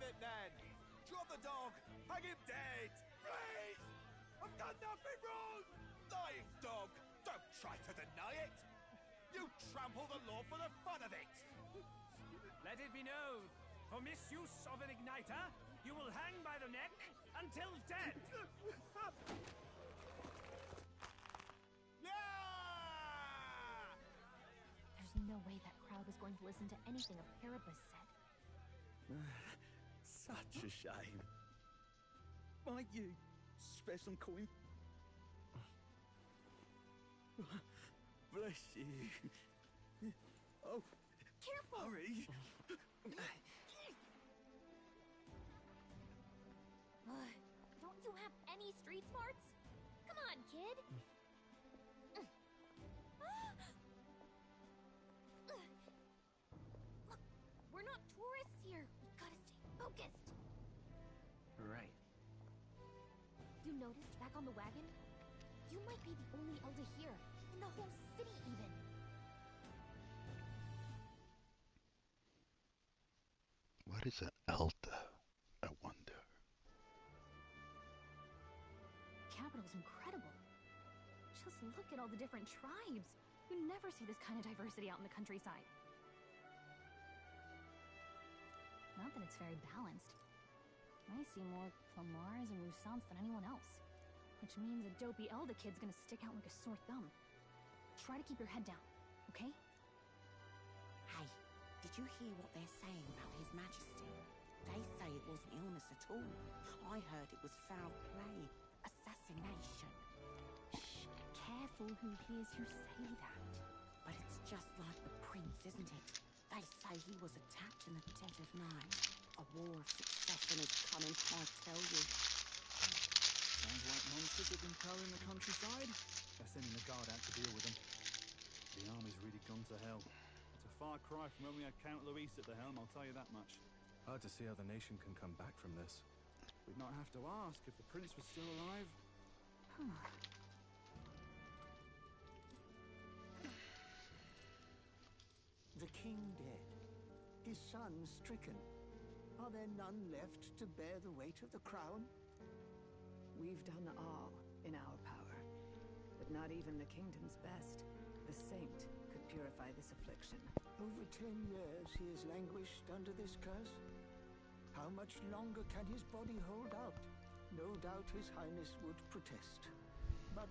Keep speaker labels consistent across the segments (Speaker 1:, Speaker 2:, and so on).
Speaker 1: it then! Drop the dog! Hang him dead! Please! I've done nothing wrong! Lying dog! Don't try to deny it! You trample the law for the fun of it!
Speaker 2: Let it be known, for misuse of an igniter, you will hang by the neck until dead!
Speaker 1: Yeah!
Speaker 3: There's no way that crowd was going to listen to anything a Paribus said.
Speaker 4: Such a shame. Might you spare some coin? Bless you. Oh,
Speaker 3: Careful!
Speaker 4: hurry.
Speaker 3: Don't you have any street smarts? Come on, kid! Look, we're not tourists here. We gotta stay focused.
Speaker 2: Right.
Speaker 3: You noticed back on the wagon? You might be the only elder here, in the whole city even.
Speaker 5: What is an elder? I wonder.
Speaker 3: Capital's incredible. Just look at all the different tribes. You never see this kind of diversity out in the countryside. Not that it's very balanced. I see more Flamars and Roussants than anyone else. Which means a dopey Elder kid's gonna stick out like a sore thumb. Try to keep your head down, okay?
Speaker 6: Hey, did you hear what they're saying about His Majesty? They say it wasn't illness at all. I heard it was foul play, assassination.
Speaker 3: Shh, careful who hears you say that.
Speaker 6: But it's just like the prince, isn't it? They say he was attacked in the dead of night. A war of succession is coming, I tell you.
Speaker 7: Sounds like monsters have been prowling the countryside. They're sending the guard out to deal with them. The army's really gone to hell. It's a far cry from when we had Count Luis at the helm, I'll tell you that much. Hard to see how the nation can come back from this. We'd not have to ask if the prince was still alive.
Speaker 8: The king dead, his son stricken. Are there none left to bear the weight of the crown?
Speaker 9: We've done all in our power, but not even the kingdom's best, the saint, could purify this affliction.
Speaker 8: Over 10 years he has languished under this curse. How much longer can his body hold out? No doubt His Highness would protest. But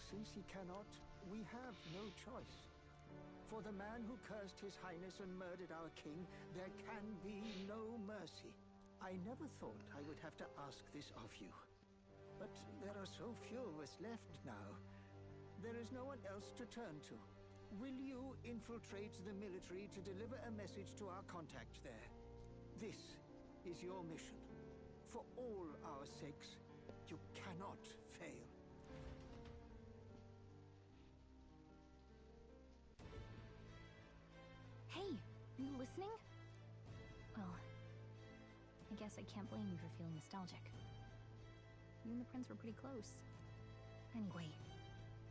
Speaker 8: since he cannot, we have no choice. For the man who cursed His Highness and murdered our king, there can be no mercy. I never thought I would have to ask this of you. But there are so few of us left now. There is no one else to turn to. Will you infiltrate the military to deliver a message to our contact there? This is your mission. For all our sakes, you cannot fail.
Speaker 3: Hey, are you listening? Well, I guess I can't blame you for feeling nostalgic. You and the prince were pretty close. Anyway,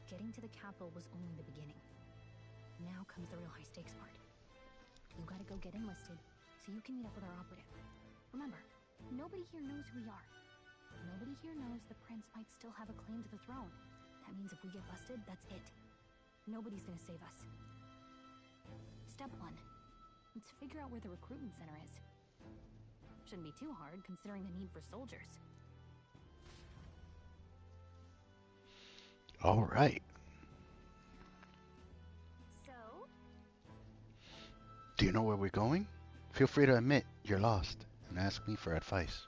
Speaker 3: getting to the capital was only the beginning. Now comes the real high-stakes part. You gotta go get enlisted, so you can meet up with our operative. Remember, nobody here knows who we are. Nobody here knows the prince might still have a claim to the throne. That means if we get busted, that's it. Nobody's gonna save us. Step 1. Let's figure out where the recruitment center is. Shouldn't be too hard, considering the need for soldiers.
Speaker 5: All right.
Speaker 3: So?
Speaker 5: Do you know where we're going? Feel free to admit you're lost and ask me for advice.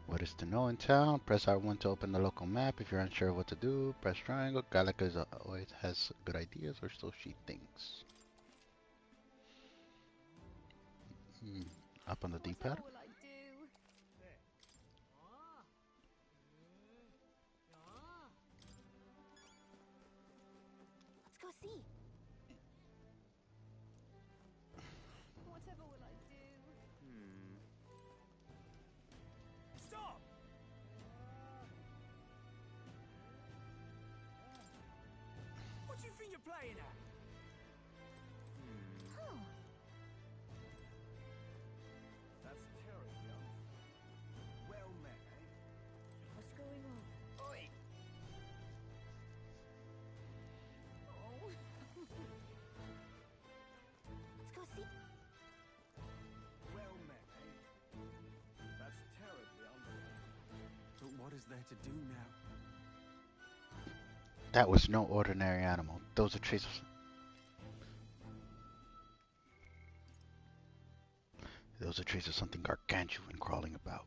Speaker 5: What is to know in town? Press R1 to open the local map. If you're unsure what to do, press triangle. Gallica always has good ideas, or so she thinks. Up on the D-pad.
Speaker 3: Let's go see. Whatever will I do?
Speaker 2: Stop! What do you think you're playing at?
Speaker 7: is there to do now?
Speaker 5: That was no ordinary animal. Those are traces. Those are traces of something gargantuan crawling about.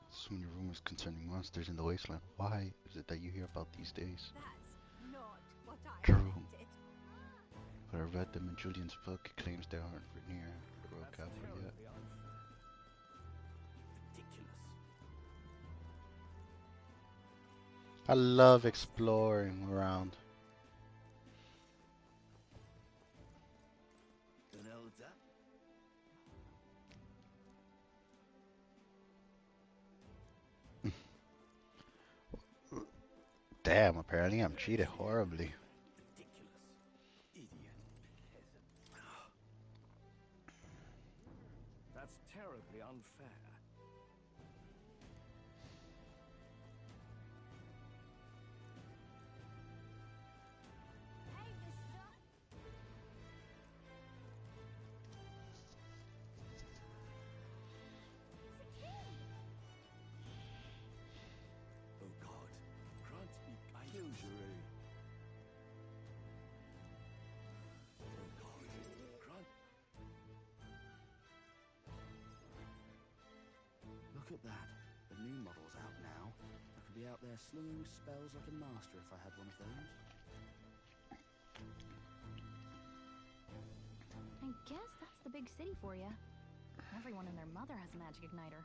Speaker 5: So many rumors concerning monsters in the wasteland. Why is it that you hear about these days?
Speaker 10: That's not what I
Speaker 5: True.
Speaker 10: expected.
Speaker 5: But I read them in Julian's book. It claims they aren't near the royal
Speaker 2: That's
Speaker 5: capital yet.
Speaker 2: terribly unfair. Ridiculous.
Speaker 5: I love exploring around.
Speaker 1: An elder?
Speaker 5: Damn, apparently I'm cheated horribly.
Speaker 1: Ridiculous. Idiot peasant.
Speaker 2: That's terribly unfair.
Speaker 1: Oh God, grant me guidance. Oh God, grant.
Speaker 11: Look at that. The new model's out now. I could be out there slinging spells like a master if I had one of those.
Speaker 3: I guess that's the big city for you. Everyone and their mother has a magic igniter.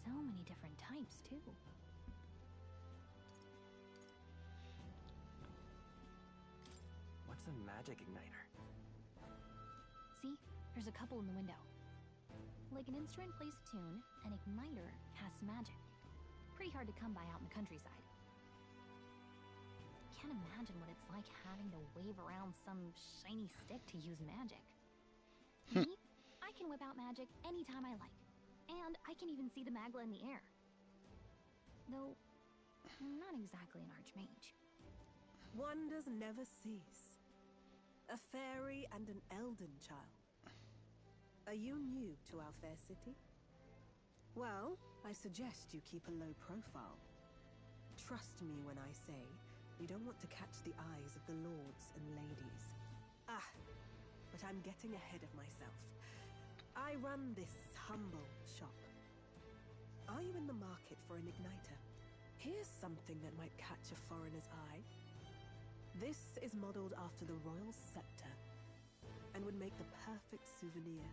Speaker 3: So many different types, too.
Speaker 12: What's a magic igniter?
Speaker 3: See? There's a couple in the window. Like an instrument plays a tune, an igniter casts magic. Pretty hard to come by out in the countryside. Can't imagine what it's like having to wave around some shiny stick to use magic. Me? I can whip out magic anytime I like. And I can even see the magla in the air. Though, I'm not exactly an archmage.
Speaker 10: Wonders never cease. A fairy and an elden child. Are you new to our fair city? Well, I suggest you keep a low profile. Trust me when I say you don't want to catch the eyes of the lords and ladies. Ah, but I'm getting ahead of myself. I run this humble shop. Are you in the market for an igniter? Here's something that might catch a foreigner's eye. This is modeled after the royal scepter and would make the perfect souvenir.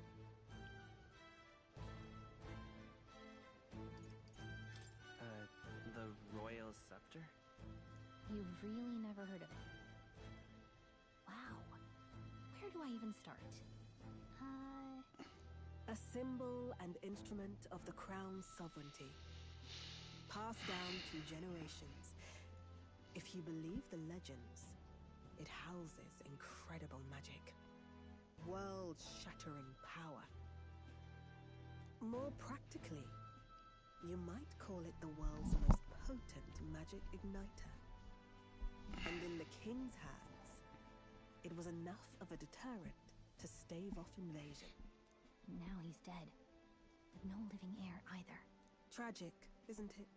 Speaker 12: The royal scepter?
Speaker 3: You've really never heard of it. Wow. Where do I even start?
Speaker 10: A symbol and instrument of the crown's sovereignty. Passed down through generations. If you believe the legends, it houses incredible magic. World-shattering power. More practically, you might call it the world's most potent magic igniter. And in the king's hands, it was enough of a deterrent to stave off invasion.
Speaker 3: Now he's dead. With no living heir either.
Speaker 10: Tragic, isn't it?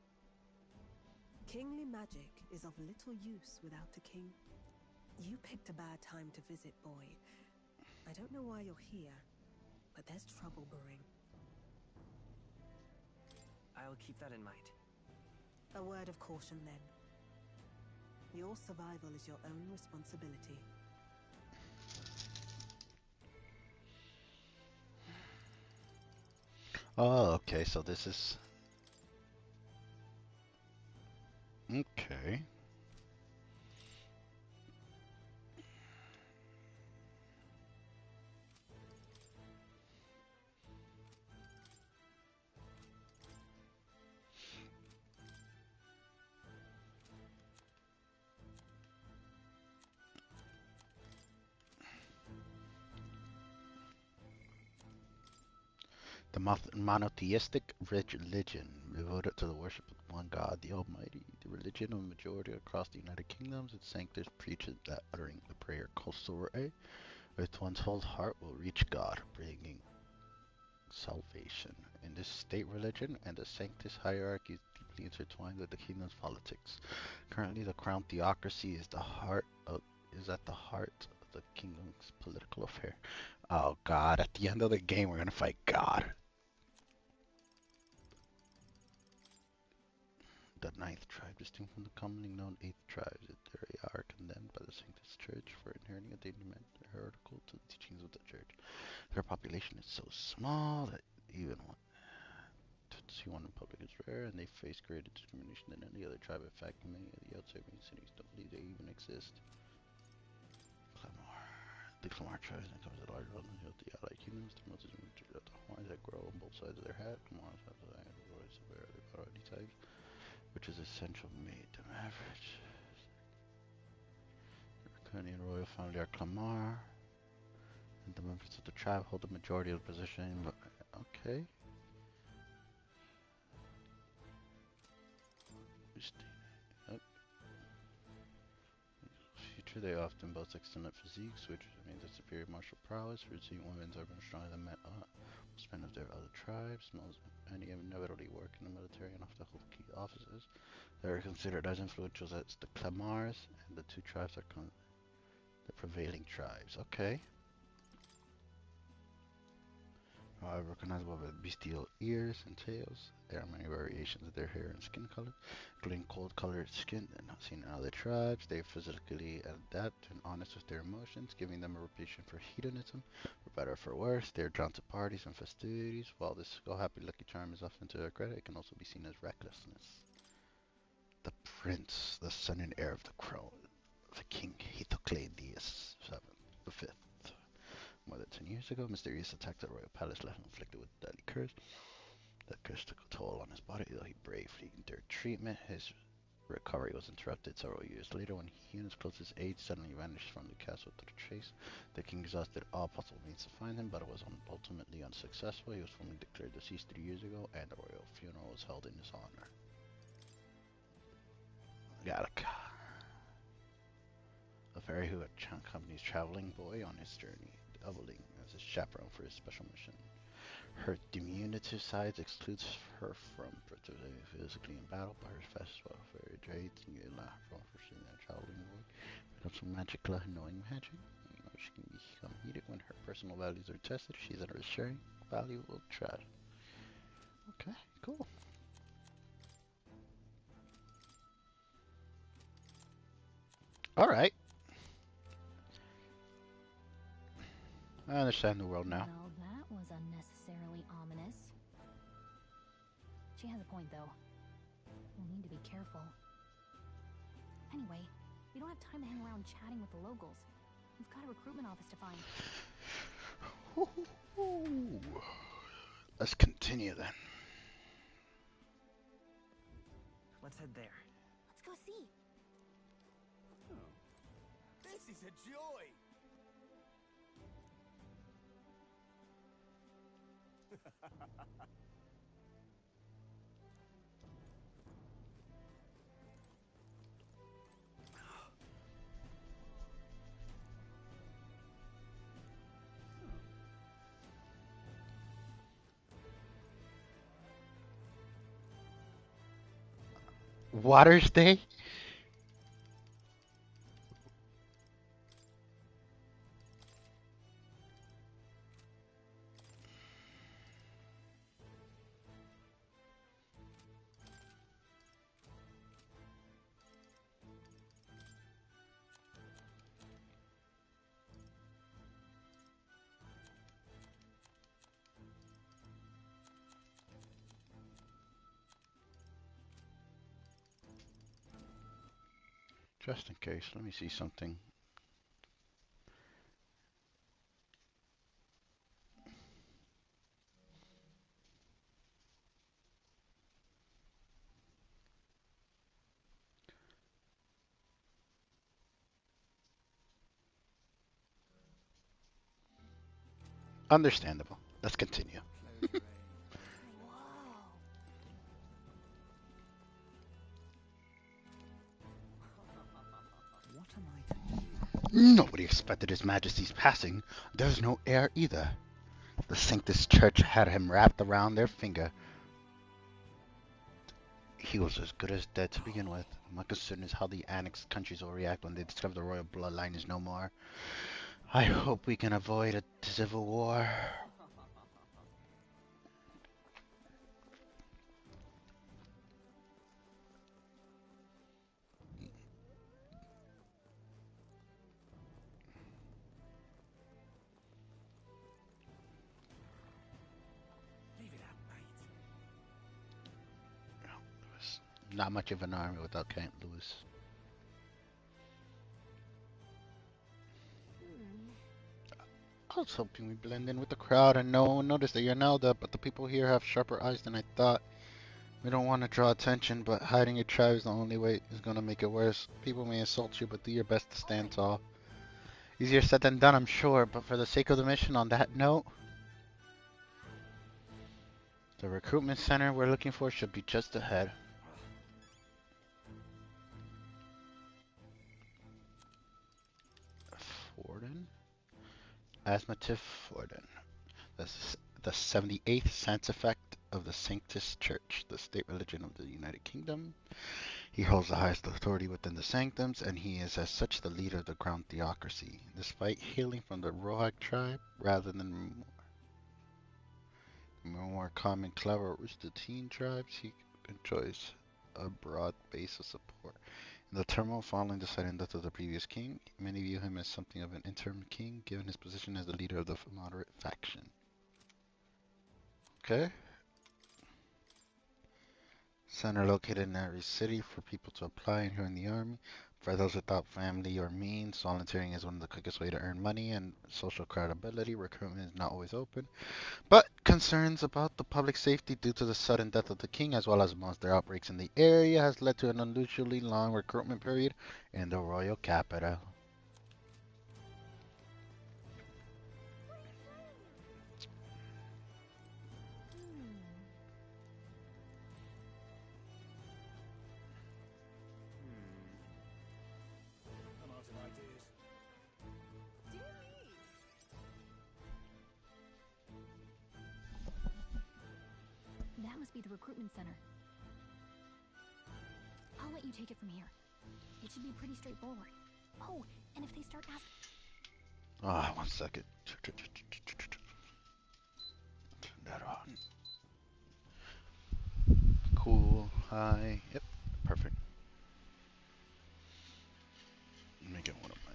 Speaker 10: Kingly magic is of little use without a king. You picked a bad time to visit, boy. I don't know why you're here, but there's trouble brewing.
Speaker 12: I'll keep that in mind.
Speaker 10: A word of caution, then. Your survival is your own responsibility.
Speaker 5: Oh, okay, so this is... Okay. The monotheistic religion devoted to the worship of one God, the Almighty. The religion of the majority across the United Kingdoms. Its sanctors preaches that uttering the prayer Kosore with one's whole heart will reach God, bringing salvation. In this state religion and the sanctus hierarchy is deeply closely intertwined with the kingdom's politics. Currently, the crown theocracy is at the heart of the kingdom's political affair. Oh God! At the end of the game, we're gonna fight God. The ninth tribe, distinct from the commonly known eighth tribes, they are condemned by the Sanctus Church for inheriting a demeanor heretical to the teachings of the Church. Their population is so small that even to see one in public is rare, and they face greater discrimination than any other tribe. In fact, many of the outside cities don't believe they even exist. Clamor. The Clamar tribes encompass a large island of the allied kingdoms. The most is the horns that grow on both sides of their hat. Clamars have the voice of rarely variety types, which is essential made them average. The Raccoonian royal family are Clamar, and the members of the tribe hold the majority of the position. Okay. Future, they often boast excellent physiques, which means a superior martial prowess. Physique women are more stronger than most men of their other tribes. Many inevitably work in the military and often hold key offices. They are considered as influential as the Clamars, and the two tribes are the prevailing tribes. Okay. However, recognizable by bestial ears and tails, there are many variations of their hair and skin color, including cold-colored skin and not seen in other tribes. They are physically adept and honest with their emotions, giving them a reputation for hedonism. For better or for worse, they are drawn to parties and festivities. While this go-happy lucky charm is often to their credit, it can also be seen as recklessness. The prince, the son and heir of the crown, the king Hitocleides the fifth. More than 10 years ago, mysterious attack at the royal palace left him afflicted with a deadly curse. That curse took a toll on his body, though he bravely endured treatment. His recovery was interrupted several years later when he and his closest aides suddenly vanished from the castle to the chase. The king exhausted all possible means to find him, but it was ultimately unsuccessful. He was formally declared deceased 3 years ago, and a royal funeral was held in his honor. Gallica. A fairy who accompanies traveling boy on his journey, doubling as a chaperone for his special mission. Her diminutive size excludes her from participating physically in battle, but her fast fairy traits and you laugh from pursuing a traveling boy. When it comes to magic, knowing magic, she can become heated when her personal values are tested. She's a sharing, valuable treasure. Okay, cool. All right. I understand the world now.
Speaker 3: Well, that was unnecessarily ominous. She has a point, though. We'll need to be careful. Anyway, we don't have time to hang around chatting with the locals. We've got a recruitment office to find.
Speaker 5: Let's continue then.
Speaker 12: Let's head there.
Speaker 3: Let's go see.
Speaker 1: Oh. This is a joy!
Speaker 5: Water's Day? Just in case, let me see something. Understandable. Let's continue. Nobody expected His Majesty's passing. There's no heir either. The Sanctus Church had him wrapped around their finger. He was as good as dead to begin with. My concern is how the annexed countries will react when they discover the royal bloodline is no more. I hope we can avoid a civil war.
Speaker 1: Leave it out, mate.
Speaker 5: Not much of an army without Camp Lewis. I was hoping we blend in with the crowd and no one would notice that you're Nelda, but the people here have sharper eyes than I thought. We don't want to draw attention, but hiding your tribe is the only way is going to make it worse. People may insult you, but do your best to stand tall. Easier said than done, I'm sure, but for the sake of the mission, on that note, the recruitment center we're looking for should be just ahead. Forden? Asmatif Forden. The 78th Sanctifect of the Sanctus Church, the state religion of the United Kingdom. He holds the highest authority within the sanctums, and he is as such the leader of the crown theocracy. Despite hailing from the Rohak tribe, rather than more common clever Rustatine tribes, he enjoys a broad base of support. In the turmoil following the sudden death of the previous king, many view him as something of an interim king, given his position as the leader of the moderate faction. Okay. Center located in every city for people to apply and join the army. For those without family or means, volunteering is one of the quickest way to earn money and social credibility. Recruitment is not always open, but concerns about the public safety due to the sudden death of the king, as well as monster outbreaks in the area, has led to an unusually long recruitment period in the royal capital.
Speaker 1: I'm out of ideas.
Speaker 3: That must be the recruitment center. I'll let you take it from here. It should be pretty straightforward. Oh, and if they start asking...
Speaker 5: Ah, 1 second. Turn that on. Cool. Hi. Yep. Perfect. Make it one of mine.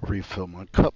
Speaker 5: Refill my cup.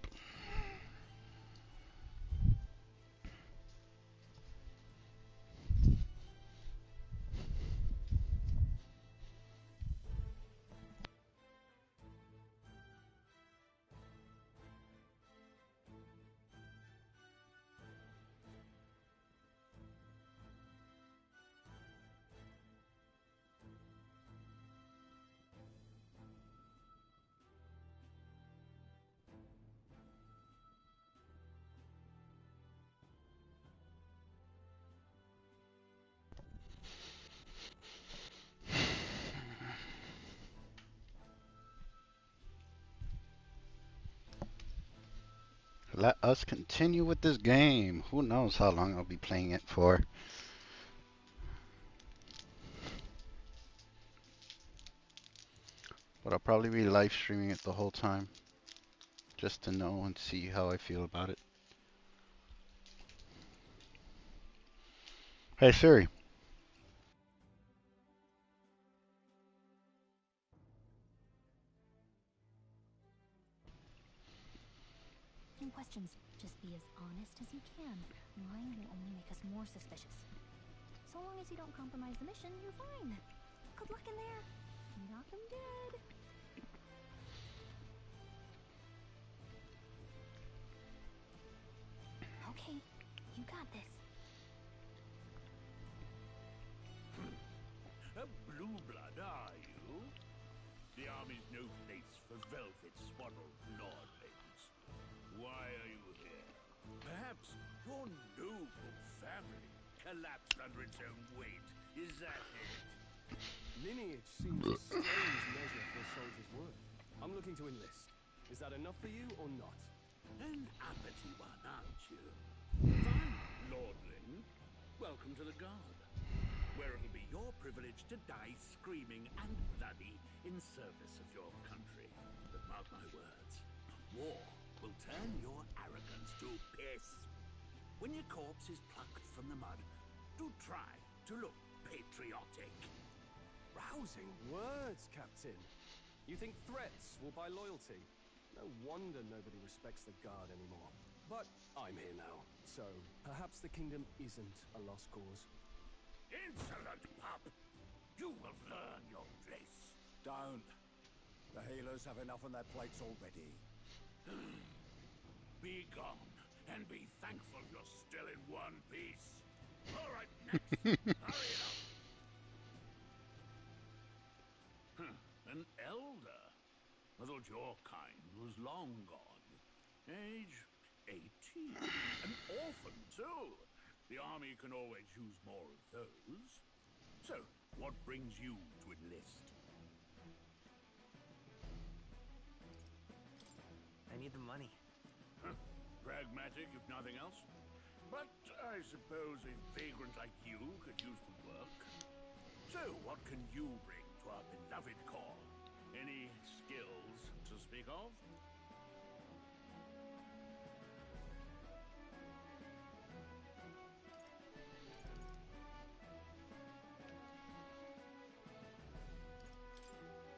Speaker 5: Let us continue with this game. Who knows how long I'll be playing it for. But I'll probably be live streaming it the whole time. Just to know and see how I feel about it. Hey Siri.
Speaker 3: asking questions. Just be as honest as you can. Lying will only make us more suspicious. So long as you don't compromise the mission, you're fine. Good luck in there. Knock 'em dead. Okay, you got this.
Speaker 13: A blue blood, are you? The army's no place for velvet-swaddled lordlings. Why are you here? Perhaps your noble family collapsed under its own weight. Is that it?
Speaker 14: Lineage seems a strange measure for a soldier's worth. I'm looking to enlist. Is that enough for you or not?
Speaker 13: An uppity one, aren't you? Fine, lordling. Welcome to the Guard, where it'll be your privilege to die screaming and bloody in service of your country. But mark my words, war will turn your arrogance to piss. When your corpse is plucked from the mud, do try to look patriotic.
Speaker 14: Rousing words, Captain. You think threats will buy loyalty? No wonder nobody respects the Guard anymore. But I'm here now, so perhaps the kingdom isn't a lost cause.
Speaker 13: Insolent pup! You will learn your place.
Speaker 1: Don't. The healers have enough on their plates already.
Speaker 13: Be gone, and be thankful you're still in one piece. All right, next. Hurry it up. An elder? I thought your kind was long gone. Age 18. An orphan, too. The army can always use more of those. So, what brings you to enlist?
Speaker 12: I need the money.
Speaker 13: Pragmatic, if nothing else. But I suppose a vagrant like you could use the work. So, what can you bring to our beloved corps? Any skills to speak of?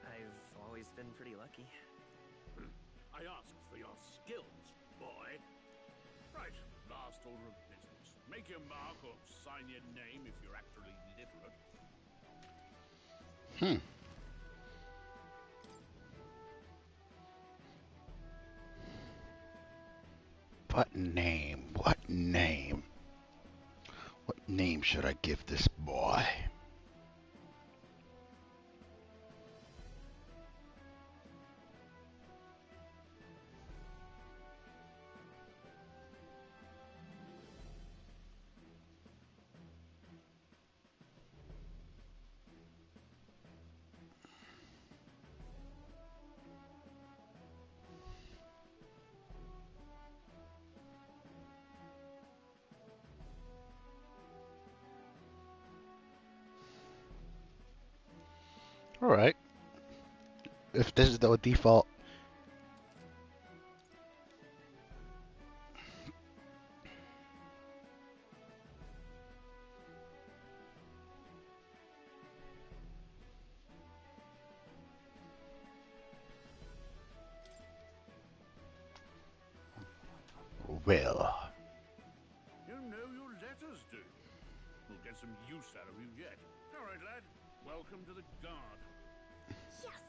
Speaker 12: I've always been pretty lucky.
Speaker 13: I asked for your skills, boy. Right, last order of business. Make your mark or sign your name if you're actually literate.
Speaker 5: What name? What name? What name should I give this boy? Alright. If this is the default. Well.
Speaker 13: You know your letters do. We'll get some use out of you yet. All right, lad. Welcome to the Guard.
Speaker 3: Yes!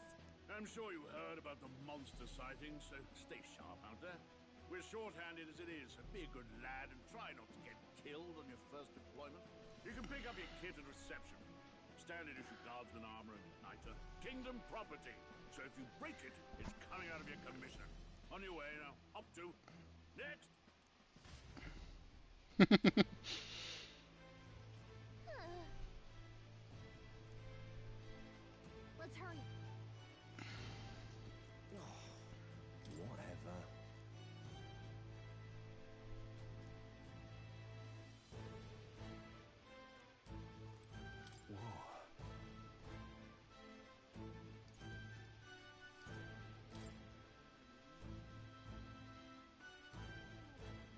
Speaker 13: I'm sure you heard about the monster sightings, so stay sharp out there. We're short-handed as it is, so be a good lad and try not to get killed on your first deployment. You can pick up your kit at reception. Standard issue guardsman armor and niter. Kingdom property. So if you break it, it's coming out of your commission. On your way now. Up to. Next!
Speaker 3: Let's hurry.
Speaker 1: Whatever.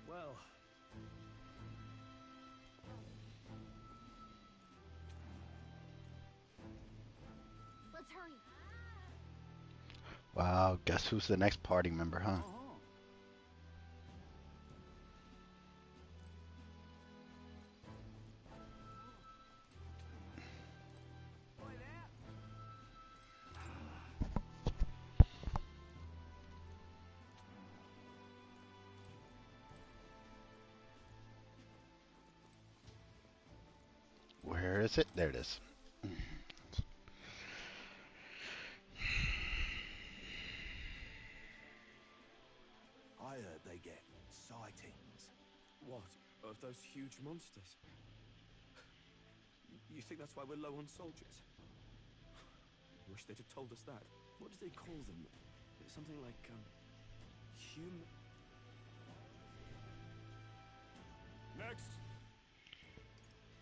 Speaker 14: Well,
Speaker 3: Let's hurry.
Speaker 5: Wow, guess who's the next party member, huh? is it? There it is.
Speaker 1: I heard they get sightings.
Speaker 14: What? Of those huge monsters? You think that's why we're low on soldiers? Wish they'd have told us that.
Speaker 11: What do they call them? Something like, human...
Speaker 1: Next!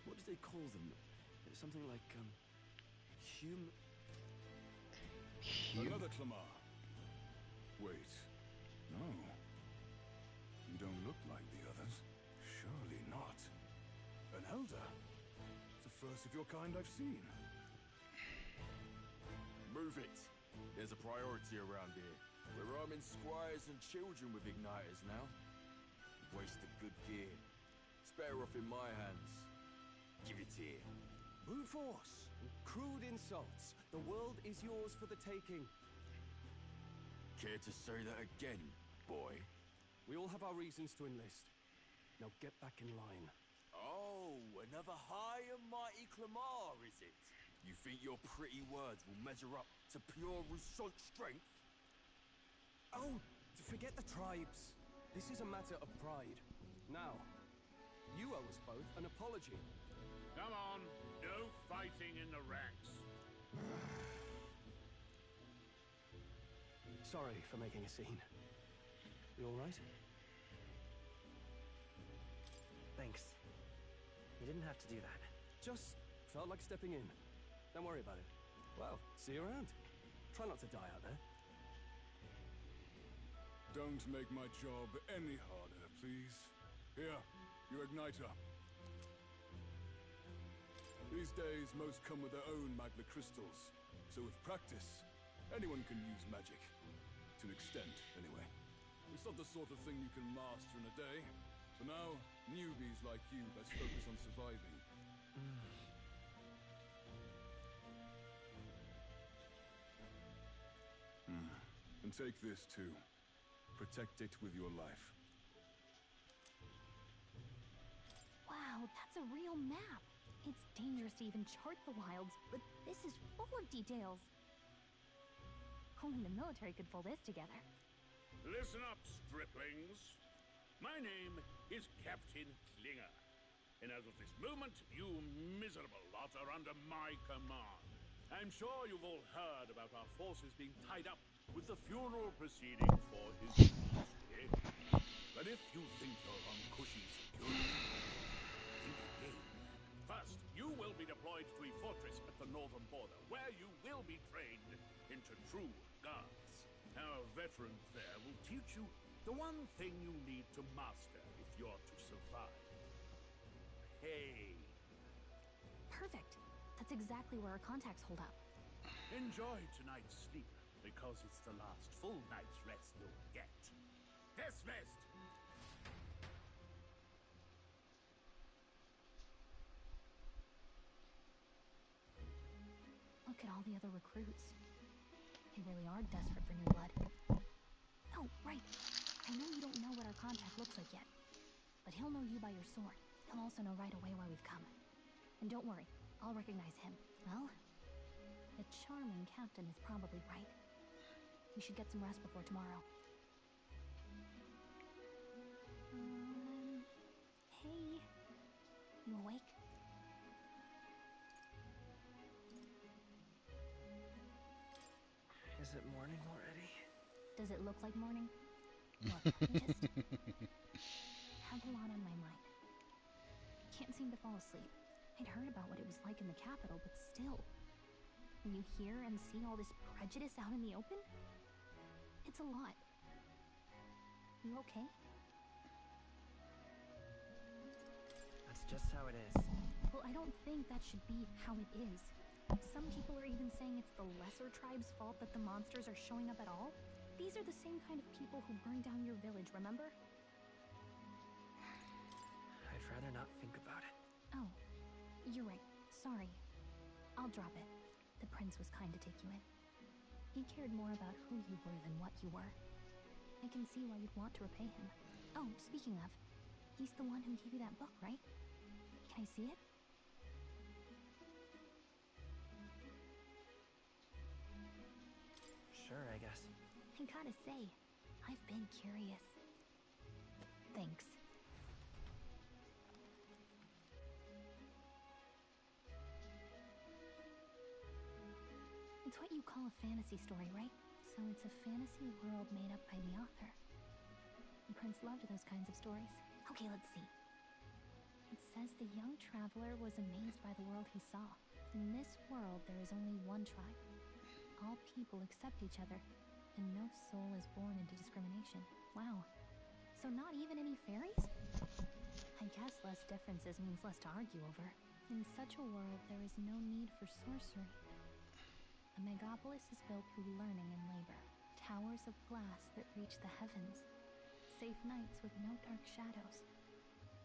Speaker 11: What do they call them? Something like, human...
Speaker 1: Another Clamar. Wait. No. You don't look like the others. Surely not. An elder? The first of your kind I've seen.
Speaker 15: Move it. There's a priority around here. We're arming squires and children with igniters now. Waste of good gear. It's better off in my hands. Give it here.
Speaker 14: Brute force. Crude insults. The world is yours for the taking.
Speaker 15: Care to say that again, boy?
Speaker 14: We all have our reasons to enlist. Now get back in line.
Speaker 15: Oh, another high and mighty Clamar, is it? You think your pretty words will measure up to pure Rousseau strength?
Speaker 14: Oh, forget the tribes. This is a matter of pride. Now, you owe us both an apology.
Speaker 13: Come on, no fighting in the ranks.
Speaker 14: Sorry for making a scene. You all right?
Speaker 12: Thanks. You didn't have to do that.
Speaker 14: Just felt like stepping in. Don't worry about it. Well, see you around. Try not to die out there.
Speaker 1: Don't make my job any harder, please. Here, your igniter. These days, most come with their own magna crystals. So with practice, anyone can use magic. To an extent, anyway. It's not the sort of thing you can master in a day. For now, newbies like you best focus on surviving. And take this too. Protect it with your life.
Speaker 3: Wow, that's a real map. It's dangerous to even chart the wilds, but this is full of details. Only the military could pull this together.
Speaker 13: Listen up, striplings. My name is Captain Klinger. And as of this moment, you miserable lot are under my command. I'm sure you've all heard about our forces being tied up with the funeral proceeding for his majesty. But if you think you're on cushy security, think again. First, you will be deployed to a fortress at the northern border, where you will be trained into true guards. Our veterans there will teach you the one thing you need to master if you're to survive. Pain.
Speaker 3: Perfect. That's exactly where our contacts hold up.
Speaker 13: Enjoy tonight's sleep, because it's the last full night's rest you'll get. Dismissed!
Speaker 3: Look at all the other recruits. They really are desperate for new blood. Oh, right. I know you don't know what our contact looks like yet, but he'll know you by your sword. He'll also know right away why we've come. And don't worry, I'll recognize him. Well, the charming captain is probably right. We should get some rest before tomorrow. Hey. You awake?
Speaker 12: Is it morning already?
Speaker 3: Does it look like morning? Look, I just have a lot on my mind. Can't seem to fall asleep. I'd heard about what it was like in the capital, but still. When you hear and see all this prejudice out in the open, it's a lot. You okay?
Speaker 12: That's just how it is.
Speaker 3: Well, I don't think that should be how it is. Some people are even saying it's the lesser tribe's fault that the monsters are showing up at all. These are the same kind of people who burned down your village, remember?
Speaker 12: I'd rather not think about it.
Speaker 3: Oh, you're right. Sorry. I'll drop it. The prince was kind to take you in. He cared more about who you were than what you were. I can see why you'd want to repay him. Oh, speaking of, he's the one who gave you that book, right? Can I see it?
Speaker 12: I guess.
Speaker 3: I gotta say, I've been curious. Thanks. It's what you call a fantasy story, right? So it's a fantasy world made up by the author. The prince loved those kinds of stories. Okay, let's see. It says the young traveler was amazed by the world he saw. In this world, there is only one tribe. All people accept each other, and no soul is born into discrimination. Wow. So not even any fairies? I guess less differences means less to argue over. In such a world, there is no need for sorcery. A megapolis is built through learning and labor. Towers of glass that reach the heavens. Safe nights with no dark shadows.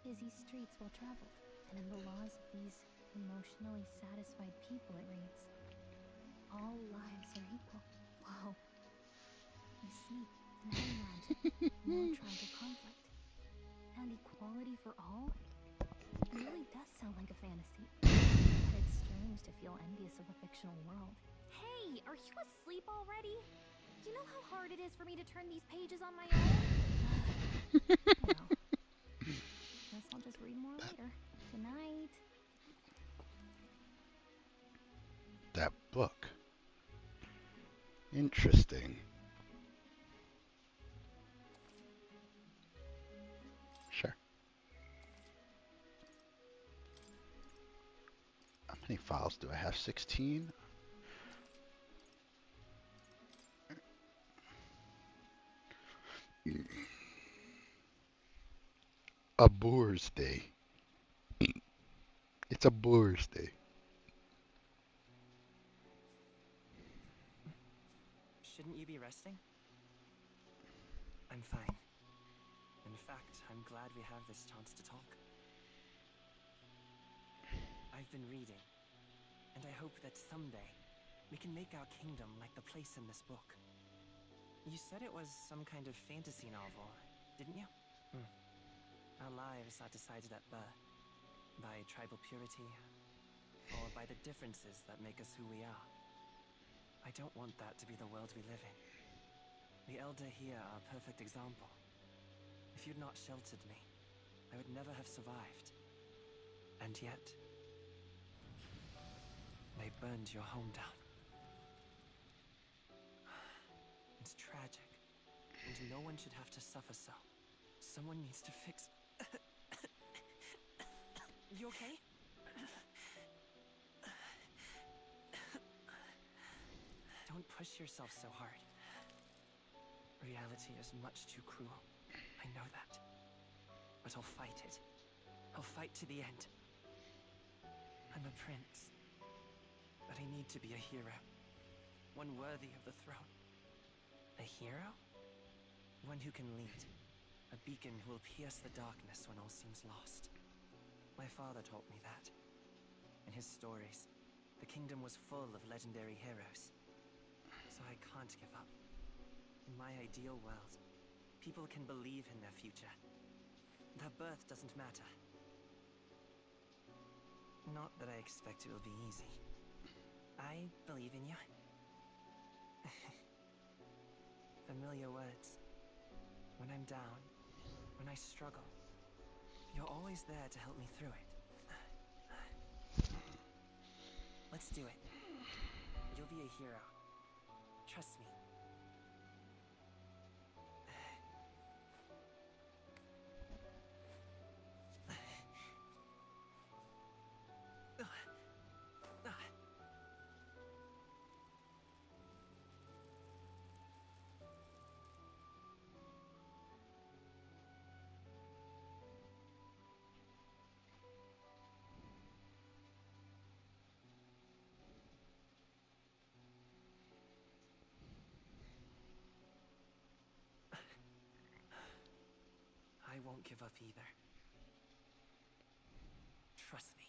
Speaker 3: Busy streets well traveled. And in the laws of these emotionally satisfied people, it reads, all lives are equal. Whoa. You see, now imagine no tribal conflict. And equality for all? It really does sound like a fantasy. But it's strange to feel envious of a fictional world. Hey, are you asleep already? You know how hard it is for me to turn these pages on my own? Well, guess I'll just read more later. Good night.
Speaker 5: That book. Interesting. Sure. How many files do I have? 16? A Boor's Day. It's a Boor's Day.
Speaker 12: Shouldn't you be resting? I'm fine. In fact, I'm glad we have this chance to talk. I've been reading, and I hope that someday we can make our kingdom like the place in this book. You said it was some kind of fantasy novel, didn't you? Our lives are decided at birth, by tribal purity, or by the differences that make us who we are. I don't want that to be the world we live in. The Elder here are a perfect example. If you'd not sheltered me, I would never have survived. And yet, they burned your home down. It's tragic, and no one should have to suffer so. Someone needs to fix... You okay? Don't push yourself so hard. Reality is much too cruel. I know that. But I'll fight it. I'll fight to the end. I'm a prince. But I need to be a hero. One worthy of the throne. A hero? One who can lead. A beacon who will pierce the darkness when all seems lost. My father taught me that. In his stories, the kingdom was full of legendary heroes. So I can't give up. In my ideal world, people can believe in their future. Their birth doesn't matter. Not that I expect it will be easy. I believe in you. Familiar words. When I'm down, when I struggle, you're always there to help me through it. Let's do it. You'll be a hero. Trust me. I won't give up either. Trust me.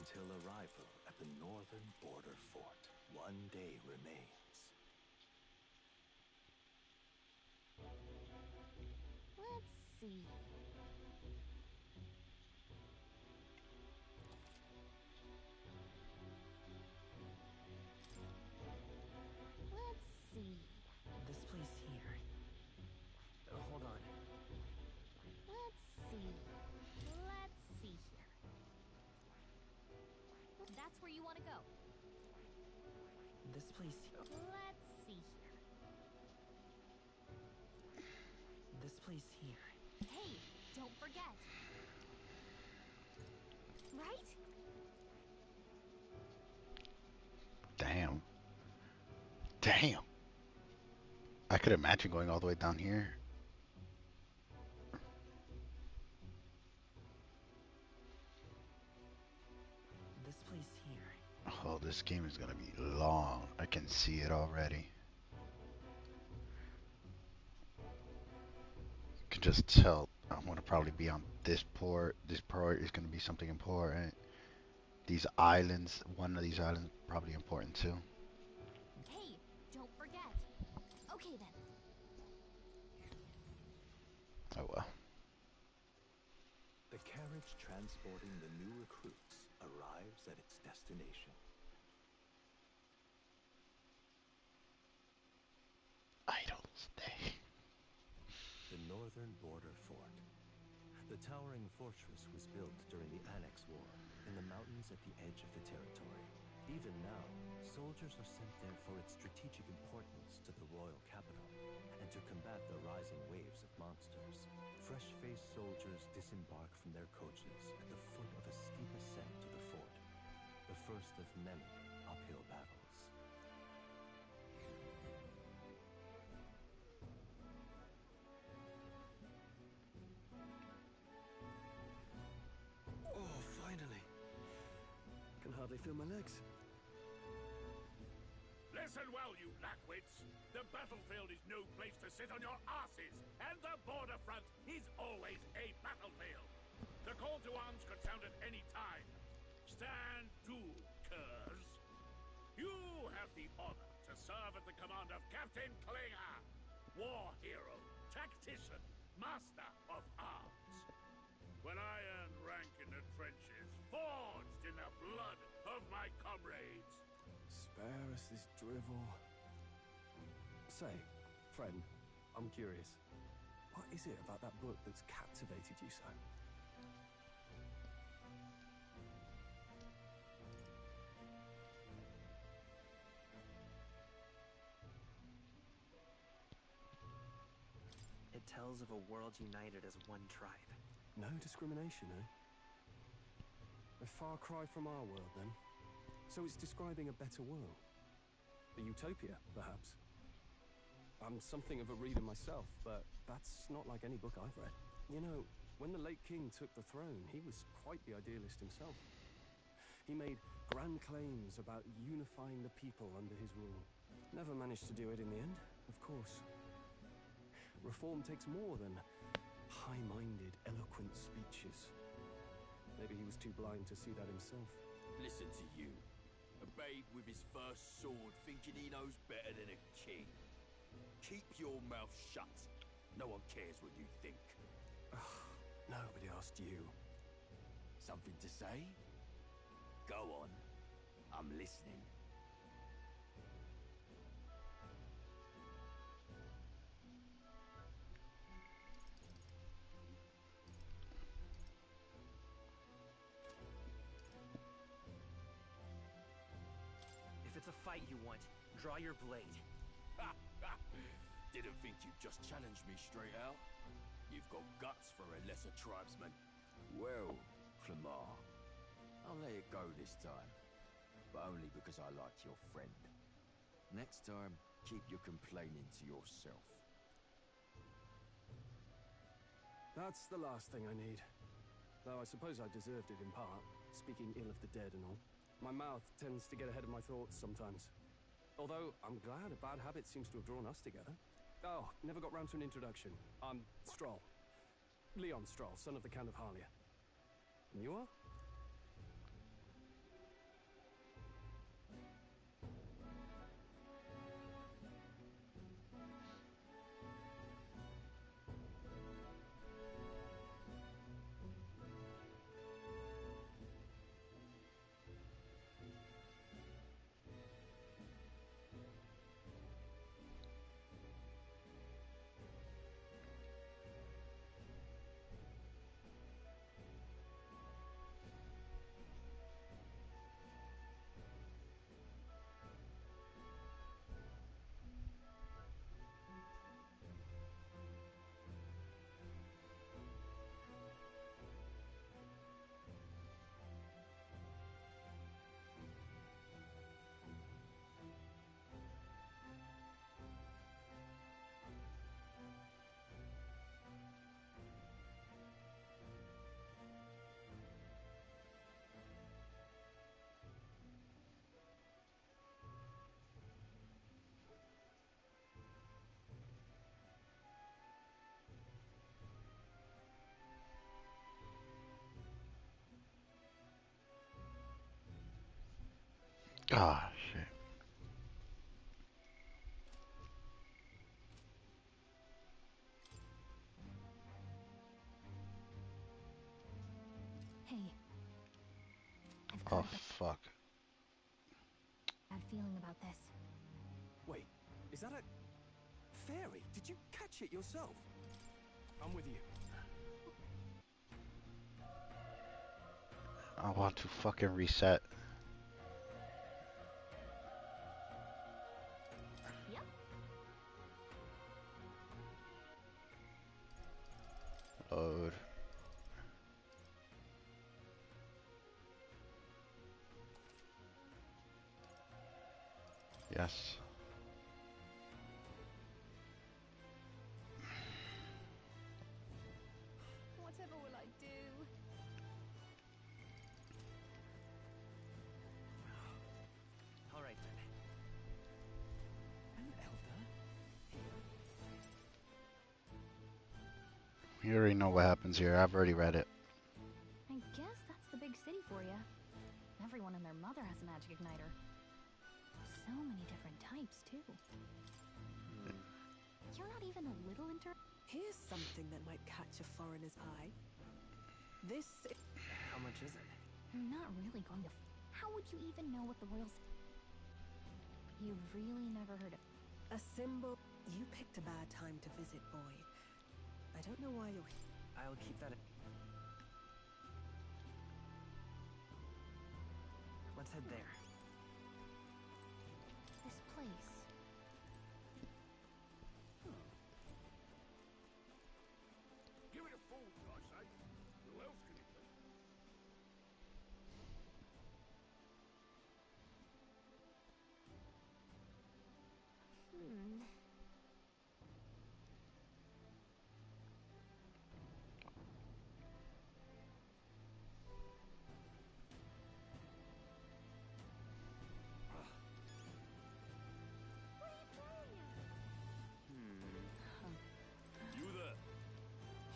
Speaker 16: until arrival at the northern border fort. One day remains.
Speaker 3: Let's see. Let's see.
Speaker 12: This place here. Hold on.
Speaker 3: Let's see. Let's see here. That's where you want to go.
Speaker 12: This place.
Speaker 3: Let's see here.
Speaker 12: This place here.
Speaker 3: Hey, don't forget. Right?
Speaker 5: Damn. Damn. I could imagine going all the way down here.
Speaker 12: This place here.
Speaker 5: Oh, this game is gonna be long. I can see it already. You can just tell I'm gonna probably be on this port. This port is gonna be something important. These islands, one of these islands, probably important too.
Speaker 3: Hey, don't forget. Okay then.
Speaker 5: Oh well.
Speaker 16: The carriage transporting the new recruits arrives at its destination.
Speaker 5: Idles Day.
Speaker 16: The northern border fort. The towering fortress was built during the Annex War in the mountains at the edge of the territory. Even now, soldiers are sent there for its strategic importance to the royal capital and to combat the rising waves of monsters. Fresh-faced soldiers disembark from their coaches at the foot of a steep ascent to the fort, the first of many uphill battles.
Speaker 14: Oh, finally. Can hardly feel my legs.
Speaker 13: Listen well, you lackwits. The battlefield is no place to sit on your asses, and the border front is always a battlefield. The call to arms could sound at any time. Stand to, curs. You have the honor to serve at the command of Captain Klinger, war hero, tactician, master of arms. When I earned rank in the trenches, forged in the blood of my comrades.
Speaker 14: Spare us this drivel. Say, friend, I'm curious. What is it about that book that's captivated you so?
Speaker 12: It tells of a world united as one tribe.
Speaker 14: No discrimination, eh? A far cry from our world, then. So it's describing a better world. A utopia, perhaps. I'm something of a reader myself, but that's not like any book I've read. You know, when the late king took the throne, he was quite the idealist himself. He made grand claims about unifying the people under his rule. Never managed to do it in the end, of course. Reform takes more than high-minded, eloquent speeches. Maybe he was too blind to see that himself.
Speaker 15: Listen to you. A babe with his first sword thinking he knows better than a king. Keep your mouth shut. No one cares what you think.
Speaker 14: Nobody asked you.
Speaker 15: Something to say? Go on. I'm listening.
Speaker 12: If it's a fight you want, draw your blade.
Speaker 15: Didn't think you'd just challenge me straight out. You've got guts for a lesser tribesman. Well, Clemar, I'll let it go this time. But only because I like your friend. Next time, keep your complaining to yourself.
Speaker 14: That's the last thing I need. Though I suppose I deserved it in part, speaking ill of the dead and all. My mouth tends to get ahead of my thoughts sometimes. Although, I'm glad a bad habit seems to have drawn us together. Oh, never got round to an introduction. I'm Stroll. Leon Stroll, son of the Count of Harlia. And you are?
Speaker 5: Ah, shit.
Speaker 3: Hey. I've
Speaker 5: Oh,
Speaker 3: got a
Speaker 5: fuck.
Speaker 3: bad feeling about this.
Speaker 14: Wait, is that a fairy? Did you catch it yourself? I'm with you.
Speaker 5: I want to fucking reset.
Speaker 3: Yep.
Speaker 5: Load. Yes.
Speaker 3: Whatever will I do?
Speaker 12: All right then.
Speaker 14: An elder?
Speaker 5: You already know what happens here. I've already read it.
Speaker 3: I guess that's the big city for you. Everyone and their mother has a magic igniter. So many different types, too. You're not even a little
Speaker 10: Here's something that might catch a foreigner's eye. This
Speaker 12: How much is it?
Speaker 3: You're not really going to... How would you even know what the royals... You've really never heard of...
Speaker 10: a symbol. You picked a bad time to visit, boy. I don't know why you're...
Speaker 12: I'll keep that in. Let's head there.
Speaker 3: This place...
Speaker 13: Give it a fool, I say. Who else can it be? You there?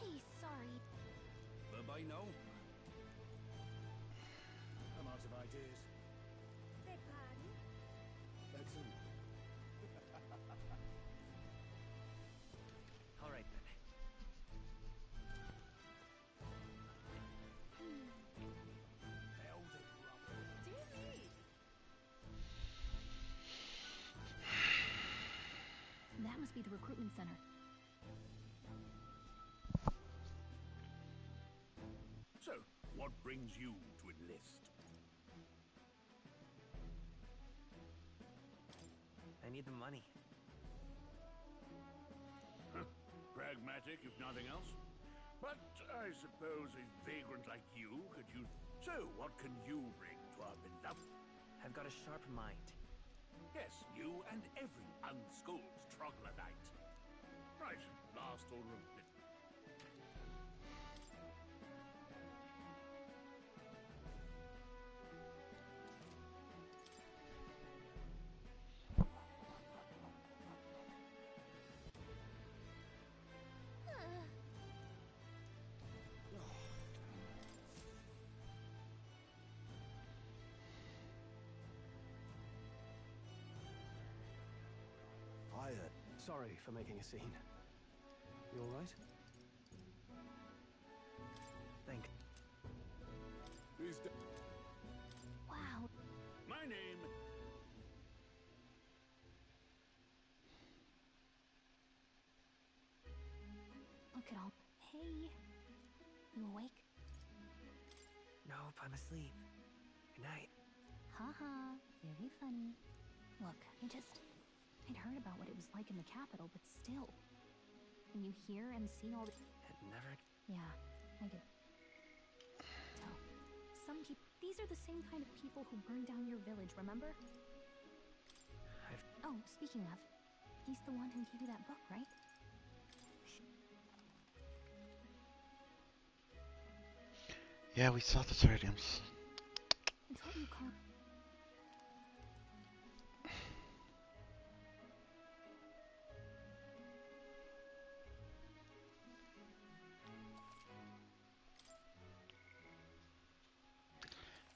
Speaker 3: Hey, sorry.
Speaker 13: Bye-bye now.
Speaker 14: I'm out of ideas.
Speaker 3: Big pardon?
Speaker 14: Excellent.
Speaker 12: All right then.
Speaker 14: Elder brother.
Speaker 3: Dear me. That must be the recruitment center.
Speaker 13: So, what brings you to enlist?
Speaker 12: I need the money.
Speaker 13: Pragmatic, if nothing else. But I suppose a vagrant like you could use... So, what can you bring to our beloved?
Speaker 12: I've got a sharp mind.
Speaker 13: Yes, you and every unschooled troglodyte. Right, last order of business.
Speaker 14: Sorry for making a scene. You all right?
Speaker 12: Thank.
Speaker 13: Who's
Speaker 3: Wow.
Speaker 13: My name...
Speaker 3: Look at all... Hey. You awake?
Speaker 12: Nope, I'm asleep. Good night.
Speaker 3: Haha. Very funny. Look, I'd heard about what it was like in the capital, but still. When you hear and see all the...
Speaker 12: It never...
Speaker 3: Yeah, I could tell. Some people... These are the same kind of people who burned down your village, remember? Oh, speaking of, he's the one who gave you that book, right?
Speaker 5: Yeah, we saw the Sardiums.
Speaker 3: It's what you call...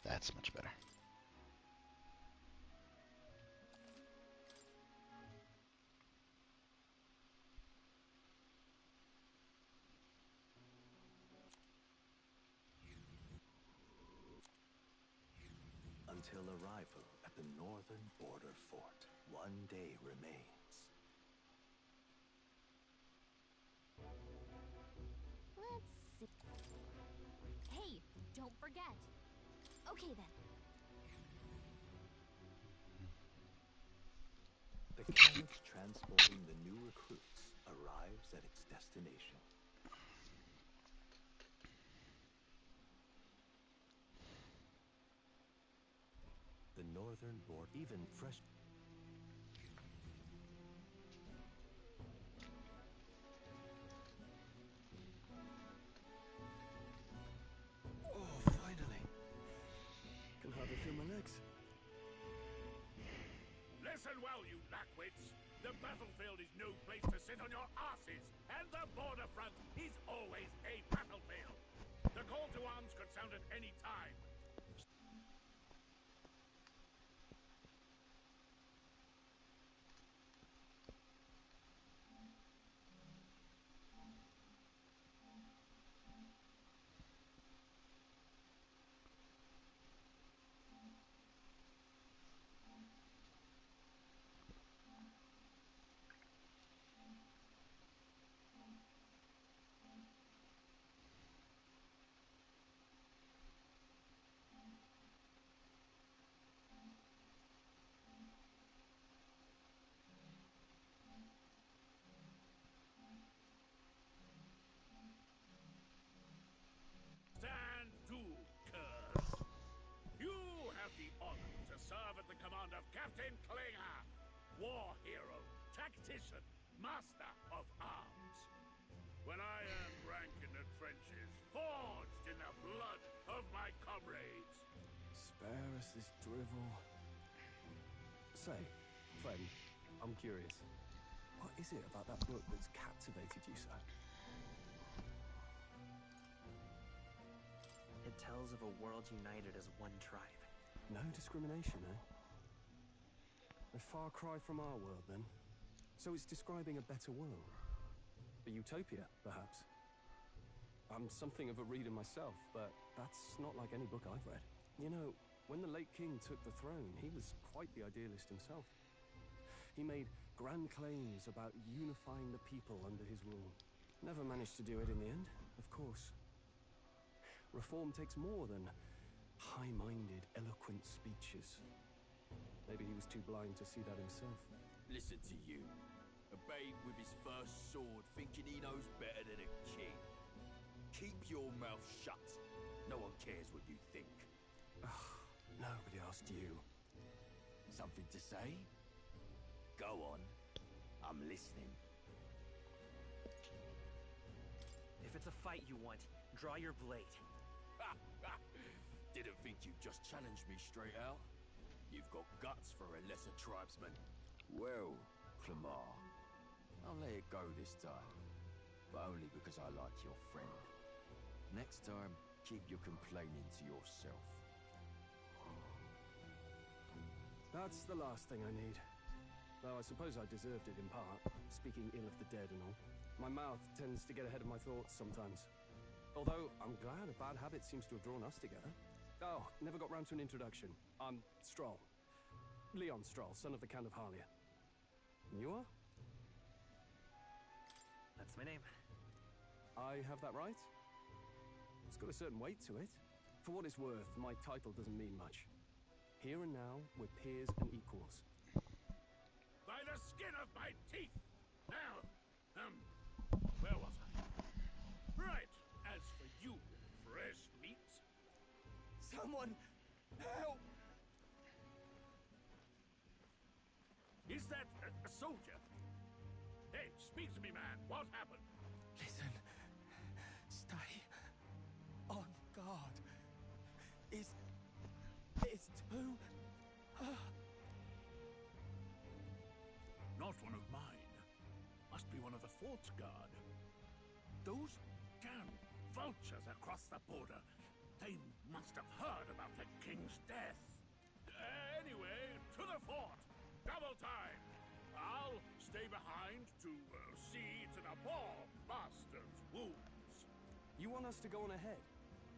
Speaker 5: That's much better.
Speaker 16: until arrival at the northern border fort. One day remains.
Speaker 3: Let's see. Hey, don't forget. Okay then.
Speaker 16: The carriage transporting the new recruits arrives at its destination. The northern border, even fresh.
Speaker 14: Oh, finally. Can hardly feel my legs.
Speaker 13: Listen well, you lackwits. The battlefield is no place to sit on your asses, and the border front is always a battlefield. The call to arms could sound at any time. Stand to, curs. You have the honor to serve at the command of Captain Klinger, war hero, tactician, master of arms. When I earned rank in the trenches, forged in the blood of my comrades.
Speaker 14: Spare us this drivel. Say, friend, I'm curious. What is it about that book that's captivated you so?
Speaker 12: It tells of a world united as one tribe.
Speaker 14: No discrimination, eh? A far cry from our world, then. So it's describing a better world. A utopia, perhaps. I'm something of a reader myself, but that's not like any book I've read. You know, when the late king took the throne, he was quite the idealist himself. He made grand claims about unifying the people under his rule. Never managed to do it in the end, of course. Reform takes more than high-minded, eloquent speeches. Maybe he was too blind to see that himself.
Speaker 15: Listen to you. A babe with his first sword thinking he knows better than a king. Keep your mouth shut. No one cares what you think.
Speaker 14: Nobody asked you.
Speaker 15: Something to say? Go on. I'm listening.
Speaker 12: If it's a fight you want, draw your blade.
Speaker 15: Didn't think you'd just challenge me straight out. You've got guts for a lesser tribesman. Well, Clemar, I'll let it go this time. But only because I like your friend. Next time, keep your complaining to yourself.
Speaker 14: That's the last thing I need. Though I suppose I deserved it in part, speaking ill of the dead and all. My mouth tends to get ahead of my thoughts sometimes. Although, I'm glad a bad habit seems to have drawn us together. Oh, never got round to an introduction. I'm Stroll. Leon Stroll, son of the Count of Harlia. And you are?
Speaker 12: That's my name.
Speaker 14: I have that right? It's got a certain weight to it. For what it's worth, my title doesn't mean much. Here and now, we're peers and equals.
Speaker 13: By the skin of my teeth! Now, where was I? Right, as for you, fresh meat.
Speaker 1: Someone help!
Speaker 13: Is that a soldier? Hey, speak to me, man. What happened?
Speaker 1: Listen. Stay on guard. It's too...
Speaker 13: Not one of mine. Must be one of the fort's guard. Those damn vultures across the border. They must have heard about the king's death. Anyway, to the fort. Double time. I'll stay behind to see to the poor master's wounds.
Speaker 14: You want us to go on ahead?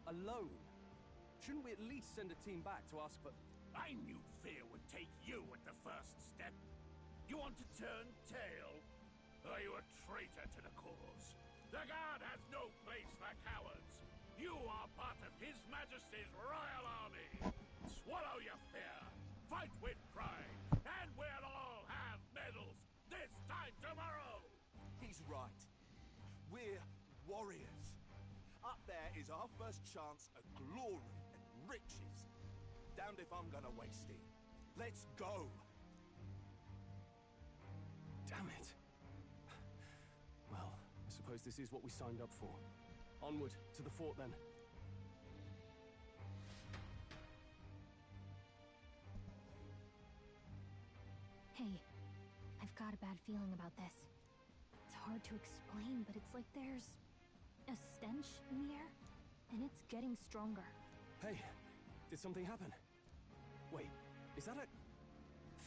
Speaker 14: Alone? Shouldn't we at least send a team back to ask for...
Speaker 13: I knew fear would take you at the first step. You want to turn tail? Are you a traitor to the cause? The Guard has no place for cowards. You are part of His Majesty's Royal Army. Swallow your fear, fight with pride, and we'll all have medals this time tomorrow.
Speaker 1: He's right. We're warriors. Up there is our first chance at glory and riches. Damned if I'm gonna waste it. Let's go.
Speaker 14: Damn it. Well, I suppose this is what we signed up for. Onward, to the fort then.
Speaker 3: Hey, I've got a bad feeling about this. It's hard to explain, but it's like there's a stench in the air, and it's getting stronger.
Speaker 14: Hey, did something happen? Wait, is that a...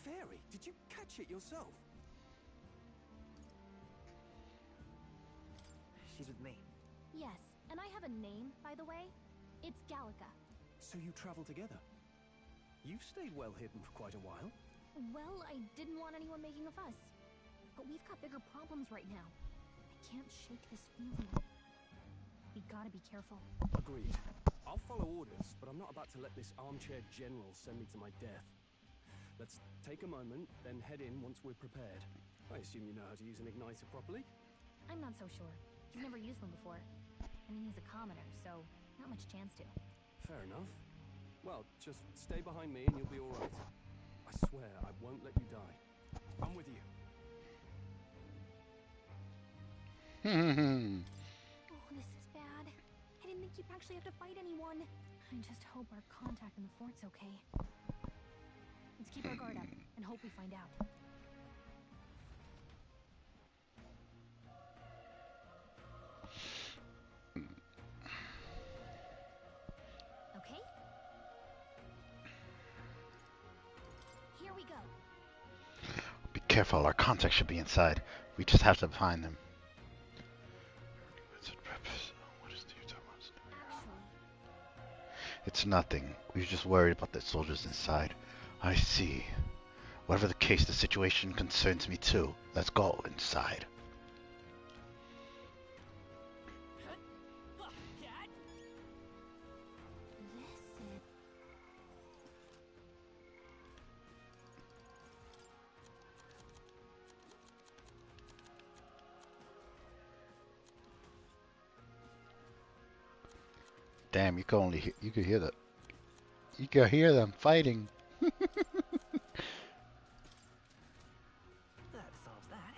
Speaker 14: fairy? Did you catch it yourself?
Speaker 12: She's with me.
Speaker 3: Yes, and I have a name, by the way. It's Gallica.
Speaker 14: So you travel together? You've stayed well hidden for quite a while.
Speaker 3: Well, I didn't want anyone making a fuss. But we've got bigger problems right now. I can't shake this feeling. We gotta be careful.
Speaker 14: Agreed. I'll follow orders, but I'm not about to let this armchair general send me to my death. Let's take a moment, then head in once we're prepared. I assume you know how to use an igniter properly?
Speaker 3: I'm not so sure. He's never used one before. I mean, he's a commoner, so not much chance to.
Speaker 14: Fair enough. Well, just stay behind me and you'll be all right. I swear I won't let you die. I'm with you.
Speaker 3: Oh, this is bad. I didn't think you'd actually have to fight anyone. I just hope our contact in the fort's okay. Let's keep our guard up and hope we find out. Okay? Here we go.
Speaker 5: Be careful, our contact should be inside. We just have to find them. It's nothing. We were just worried about the soldiers inside. I see. Whatever the case, the situation concerns me too. Let's go inside. Damn, you can hear that. You can hear them fighting.
Speaker 12: That solves that.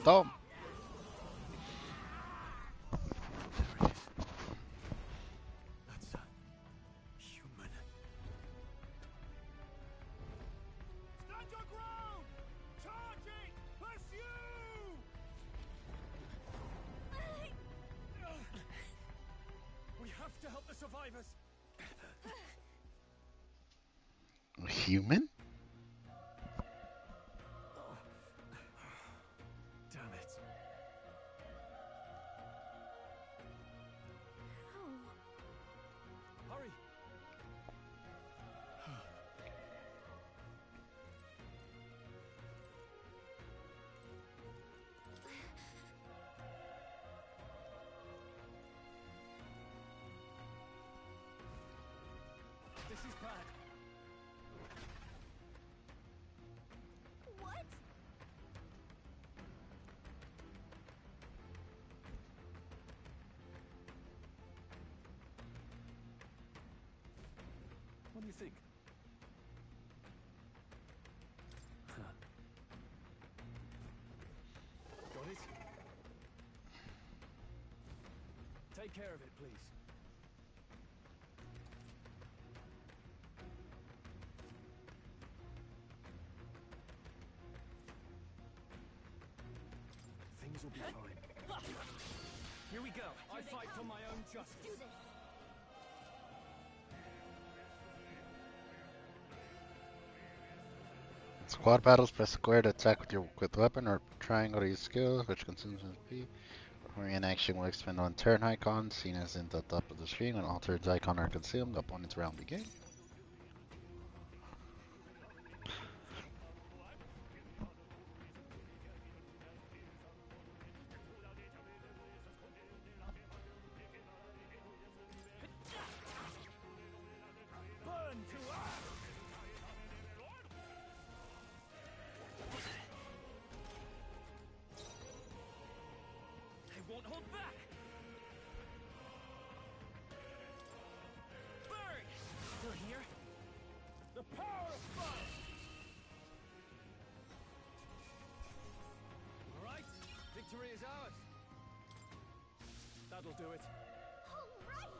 Speaker 5: Tom.
Speaker 14: That's a human.
Speaker 1: Stand your ground! Charging! Pursue!
Speaker 14: We have to help the survivors.
Speaker 5: A human?
Speaker 14: Damn it. Hurry. do you think? Huh. Got it? Take care of it, please. Things will be fine.
Speaker 12: Here we go.
Speaker 14: I fight for my own justice.
Speaker 3: Do this.
Speaker 5: Squad battles, press square to attack with your equipped weapon, or triangle to use skill, which consumes MP. Performing an action will expend on turn icons, seen as in the top of the screen. When all turns icons are consumed, the opponent's round begins.
Speaker 14: Burn to earth!
Speaker 12: I won't hold back. Burn! Still here?
Speaker 14: The power of fire! All right, victory is ours. That'll do it.
Speaker 3: All right.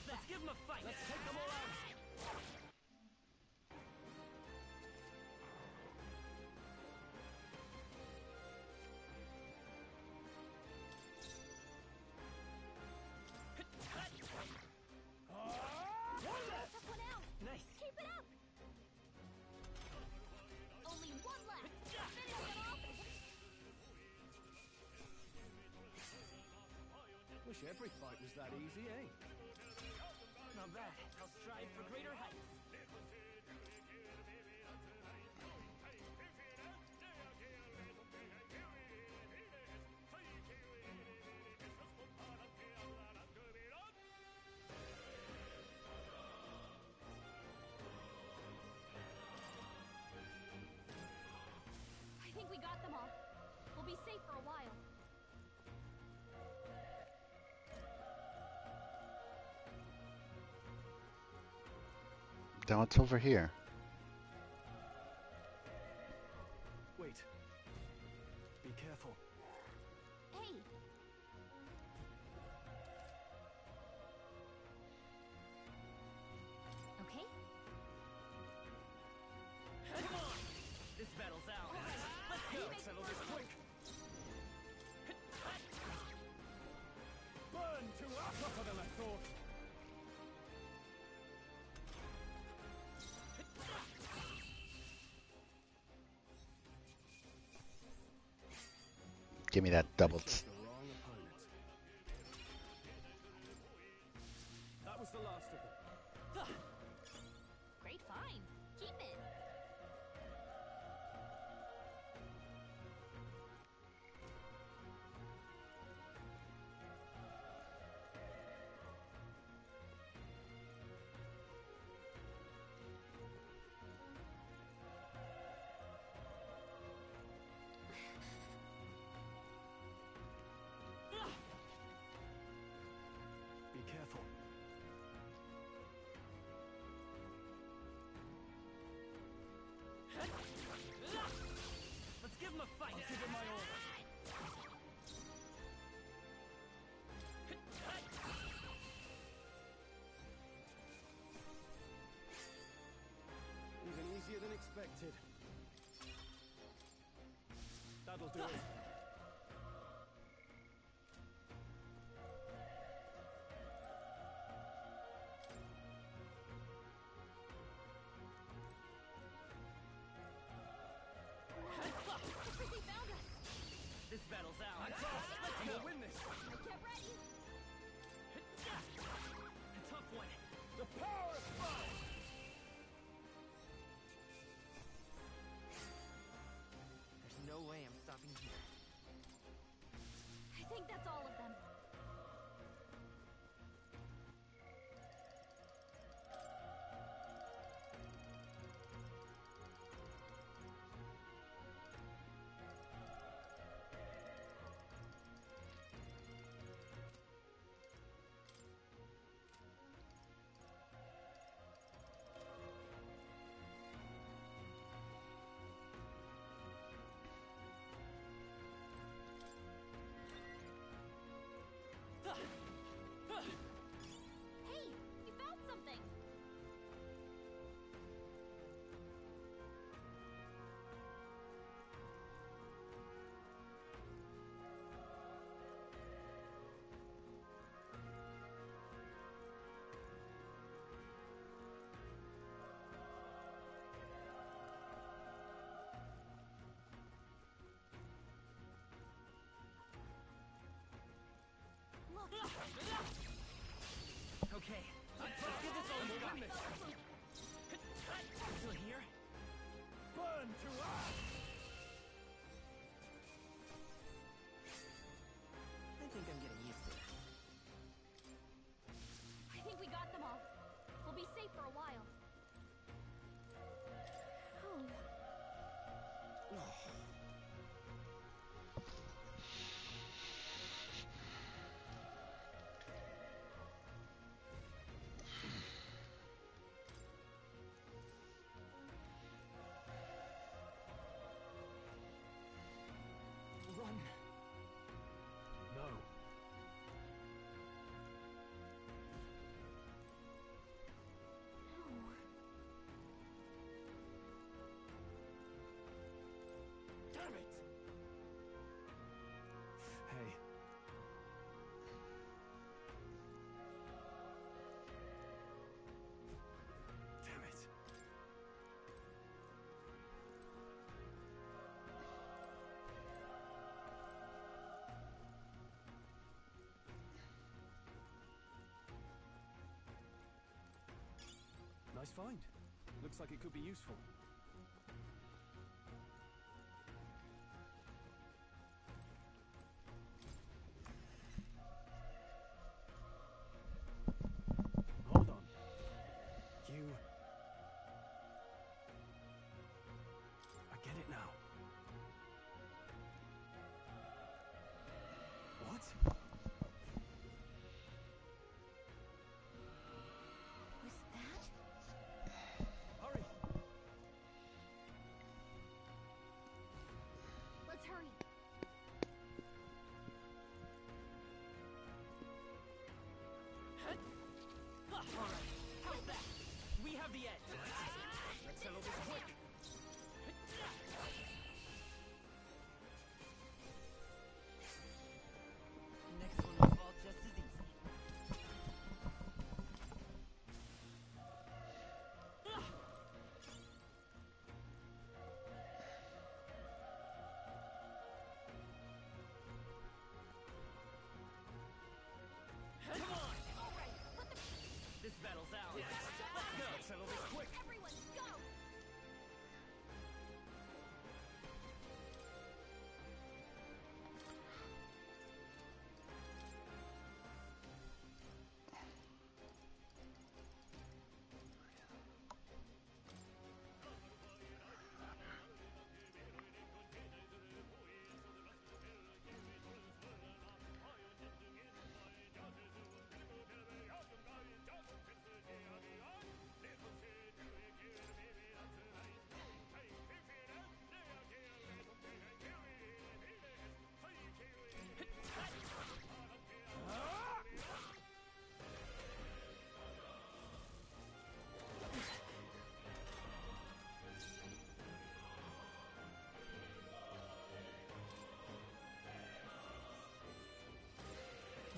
Speaker 12: Let's give him a fight.
Speaker 14: Let's take them all out.
Speaker 3: Took one out.
Speaker 12: Nice.
Speaker 3: Keep it up. Only one left. Finish them off.
Speaker 14: Wish every fight was that easy, eh?
Speaker 12: Not bad. I'll strive for greater heights.
Speaker 3: I think we got them all. We'll be safe for a while.
Speaker 5: Then what's over here?
Speaker 14: Wait. Be careful.
Speaker 3: Hey. Okay.
Speaker 12: Come on! This battle's out. Let's go!
Speaker 14: Let's settle this quick. Burn to earth! Tougher than I thought.
Speaker 5: Give me that double.
Speaker 14: The wrong opponent. That was the last of them.
Speaker 3: Great find. Keep it.
Speaker 14: Be careful.
Speaker 12: Let's give him a fight.
Speaker 14: I'll give it my all. Even easier than expected. That'll do it.
Speaker 12: This battle's out.
Speaker 14: Let's go. We'll win this.
Speaker 3: Get ready. think that's all of them. Hey, you found something! Look!
Speaker 12: Okay, let's get this all moving. Still here?
Speaker 14: Burn to ash!
Speaker 12: I think I'm getting used to it.
Speaker 3: I think we got them all. We'll be safe for a while.
Speaker 12: Run.
Speaker 14: No.
Speaker 12: Damn it!
Speaker 14: Hey. Damn it. Nice find. Looks like it could be useful. Hold on. You... I get it now. What?
Speaker 3: Was that?
Speaker 14: Hurry!
Speaker 3: Let's hurry.
Speaker 12: All right, how's that? We have the edge. Let's settle this quick. Next one will fall just as easy. Come on! This battle's ours. Let's go!
Speaker 14: Settle this quick!
Speaker 3: Everyone, go!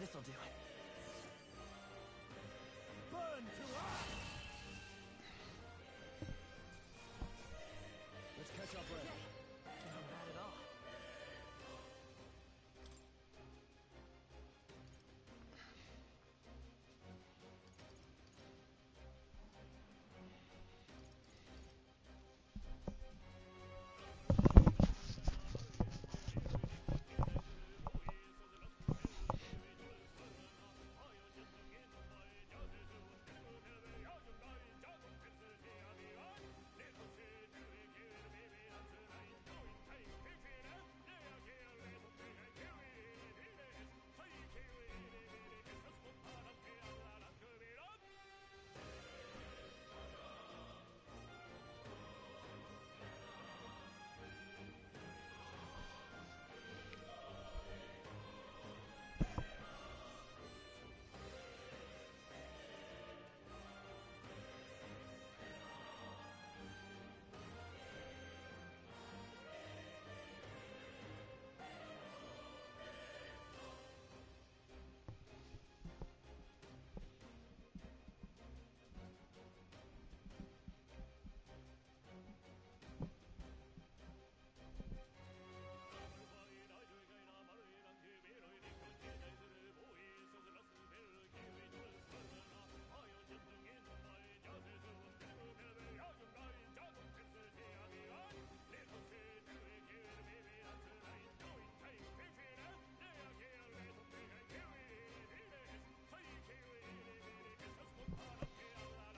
Speaker 12: This'll do it.
Speaker 14: Burn to ash! Let's catch our breath.
Speaker 12: Not bad at all.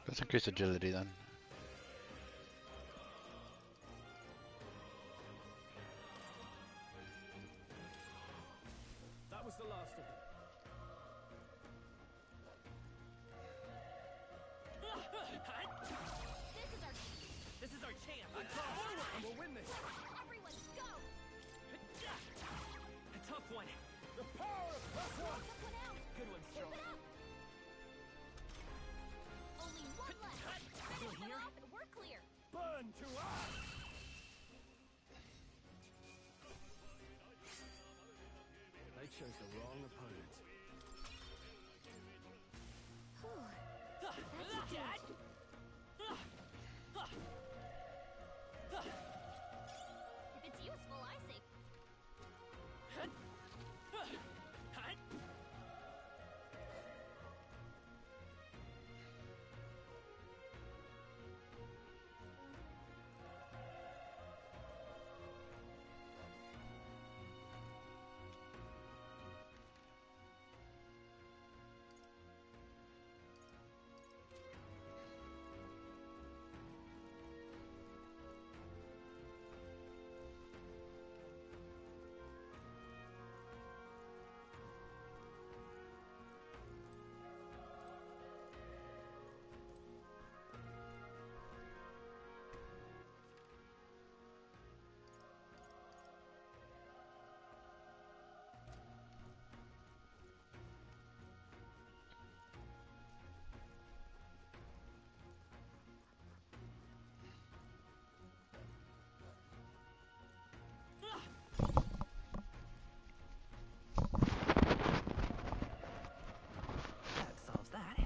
Speaker 5: Let's increase agility then.
Speaker 14: That was the last of them.
Speaker 12: This is our chance.
Speaker 14: And we'll win this.
Speaker 3: Everyone, go!
Speaker 12: A tough one.
Speaker 14: The power of plus one.
Speaker 12: Good one,
Speaker 3: Keep
Speaker 12: Stroll.
Speaker 3: it up! Only one left.
Speaker 12: Still
Speaker 3: Finish them
Speaker 12: here?
Speaker 3: off and we're clear.
Speaker 14: Burn to us. They chose the wrong opponent.
Speaker 3: If it's useful, I say.
Speaker 12: That solves that.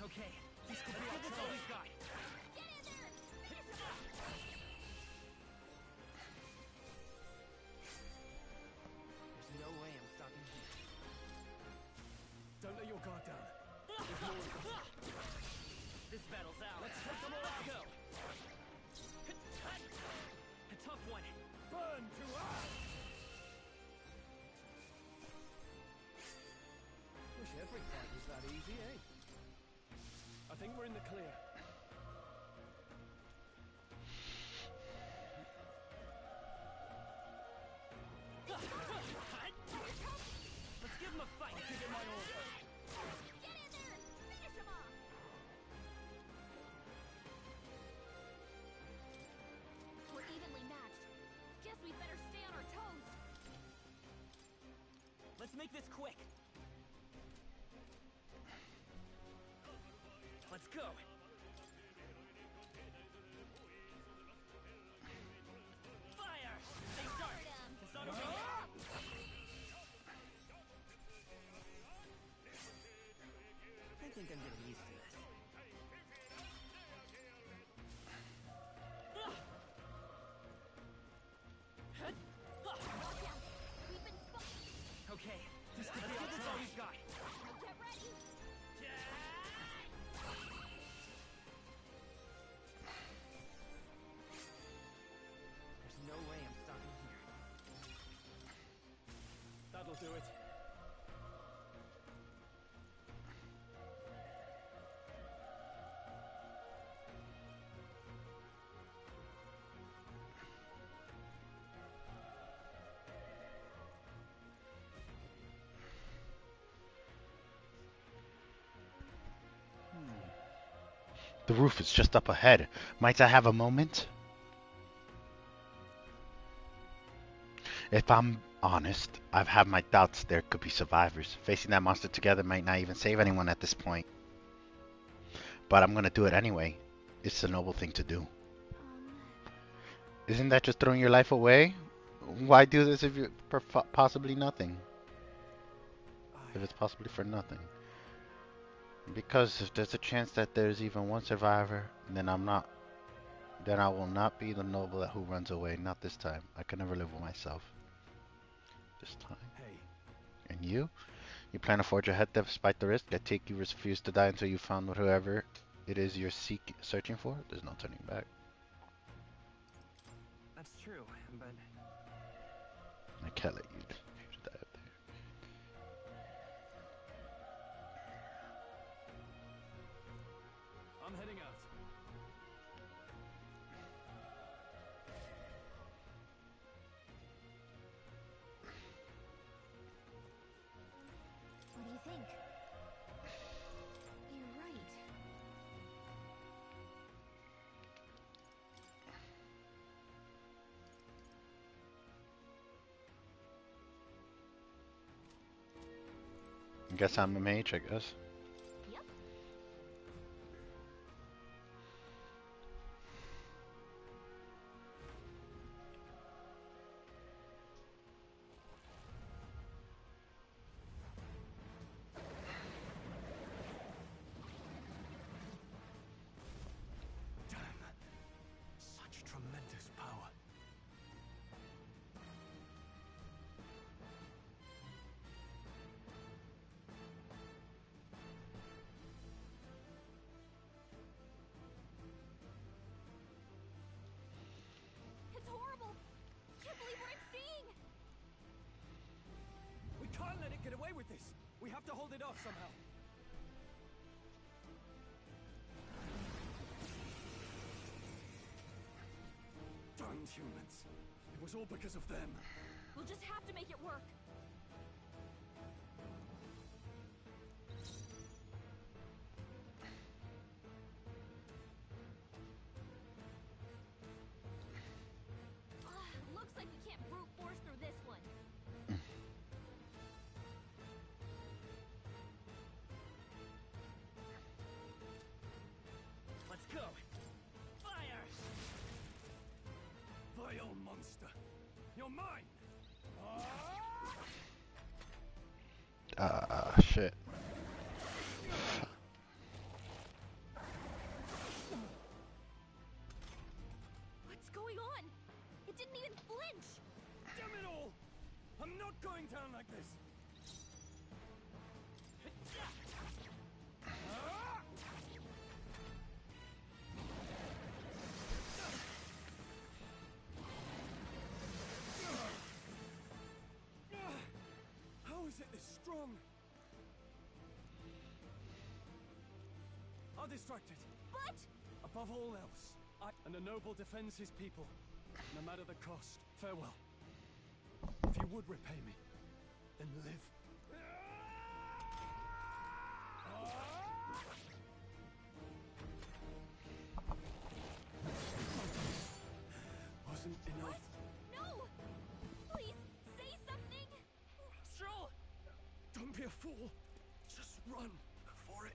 Speaker 12: Okay, this could be all we've got.
Speaker 3: Get in there! Finish them off!
Speaker 12: There's no way I'm stopping here.
Speaker 14: Don't let your guard down.
Speaker 12: This battle's out.
Speaker 14: Let's take them all out.
Speaker 12: Go. A tough one.
Speaker 14: Burn to us. Wish every fight was that easy, eh? I think we're in the clear.
Speaker 12: Let's give him a fight.
Speaker 14: Give it my all.
Speaker 3: Get in there! Finish them off! We're evenly matched. Guess we better stay on our toes.
Speaker 12: Let's make this quick. Let's go. Fire! They start. This ought to be it. I think I'm getting used to this. Okay, this could be all we've got.
Speaker 3: Get ready!
Speaker 12: There's no way I'm stopping here.
Speaker 14: That'll do it.
Speaker 5: The roof is just up ahead. Might I have a moment? If I'm honest, I've had my doubts there could be survivors. Facing that monster together might not even save anyone at this point. But I'm gonna do it anyway. It's a noble thing to do. Isn't that just throwing your life away? Why do this if you're possibly nothing? If it's possibly for nothing. Because if there's a chance that there's even one survivor, then I'm not. Then I will not be the noble who runs away. Not this time. I can never live with myself. This time.
Speaker 14: Hey.
Speaker 5: And you? You plan to forge ahead despite the risk? I take you refuse to die until you found whoever it is you're searching for? There's no turning back.
Speaker 12: That's true, but...
Speaker 5: I can't let you die up there.
Speaker 14: I'm heading out.
Speaker 3: What do you think? You're right.
Speaker 5: I guess I'm a mage, I guess.
Speaker 3: Yep.
Speaker 14: Damn. Such tremendous power.
Speaker 3: It's horrible. Can't believe what I'm seeing.
Speaker 14: We can't let it get away with this. We have to hold it off somehow. Darn humans. It was all because of them.
Speaker 3: We'll just have to make it work. Looks like we can't brute force through this one.
Speaker 14: Let's go. Fire! Vile monster. You're mine!
Speaker 5: Shit.
Speaker 3: What's going on? It didn't even flinch.
Speaker 14: Damn it all! I'm not going down like this! How is it this strong? I'll distract it.
Speaker 3: But...
Speaker 14: Above all else, and a noble defends his people, no matter the cost. Farewell. If you would repay me, then live. Wasn't enough.
Speaker 3: No! Please, say something!
Speaker 14: Stroll! Don't be a fool. Just run for it.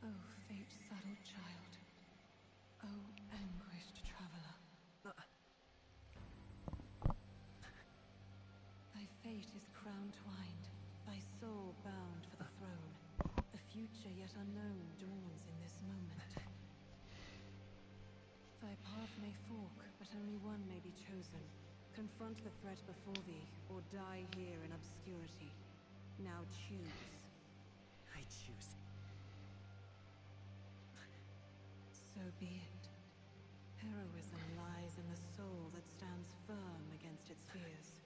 Speaker 9: Oh, fate-saddled child. Oh, anguished traveler. Thy fate is crown-twined, thy soul bound for the throne. The future yet unknown dawns in this moment. Thy path may fork, but only one may be chosen. Confront the threat before thee, or die here in obscurity. Now choose.
Speaker 12: I choose.
Speaker 9: So be it. Heroism lies in the soul that stands firm against its fears.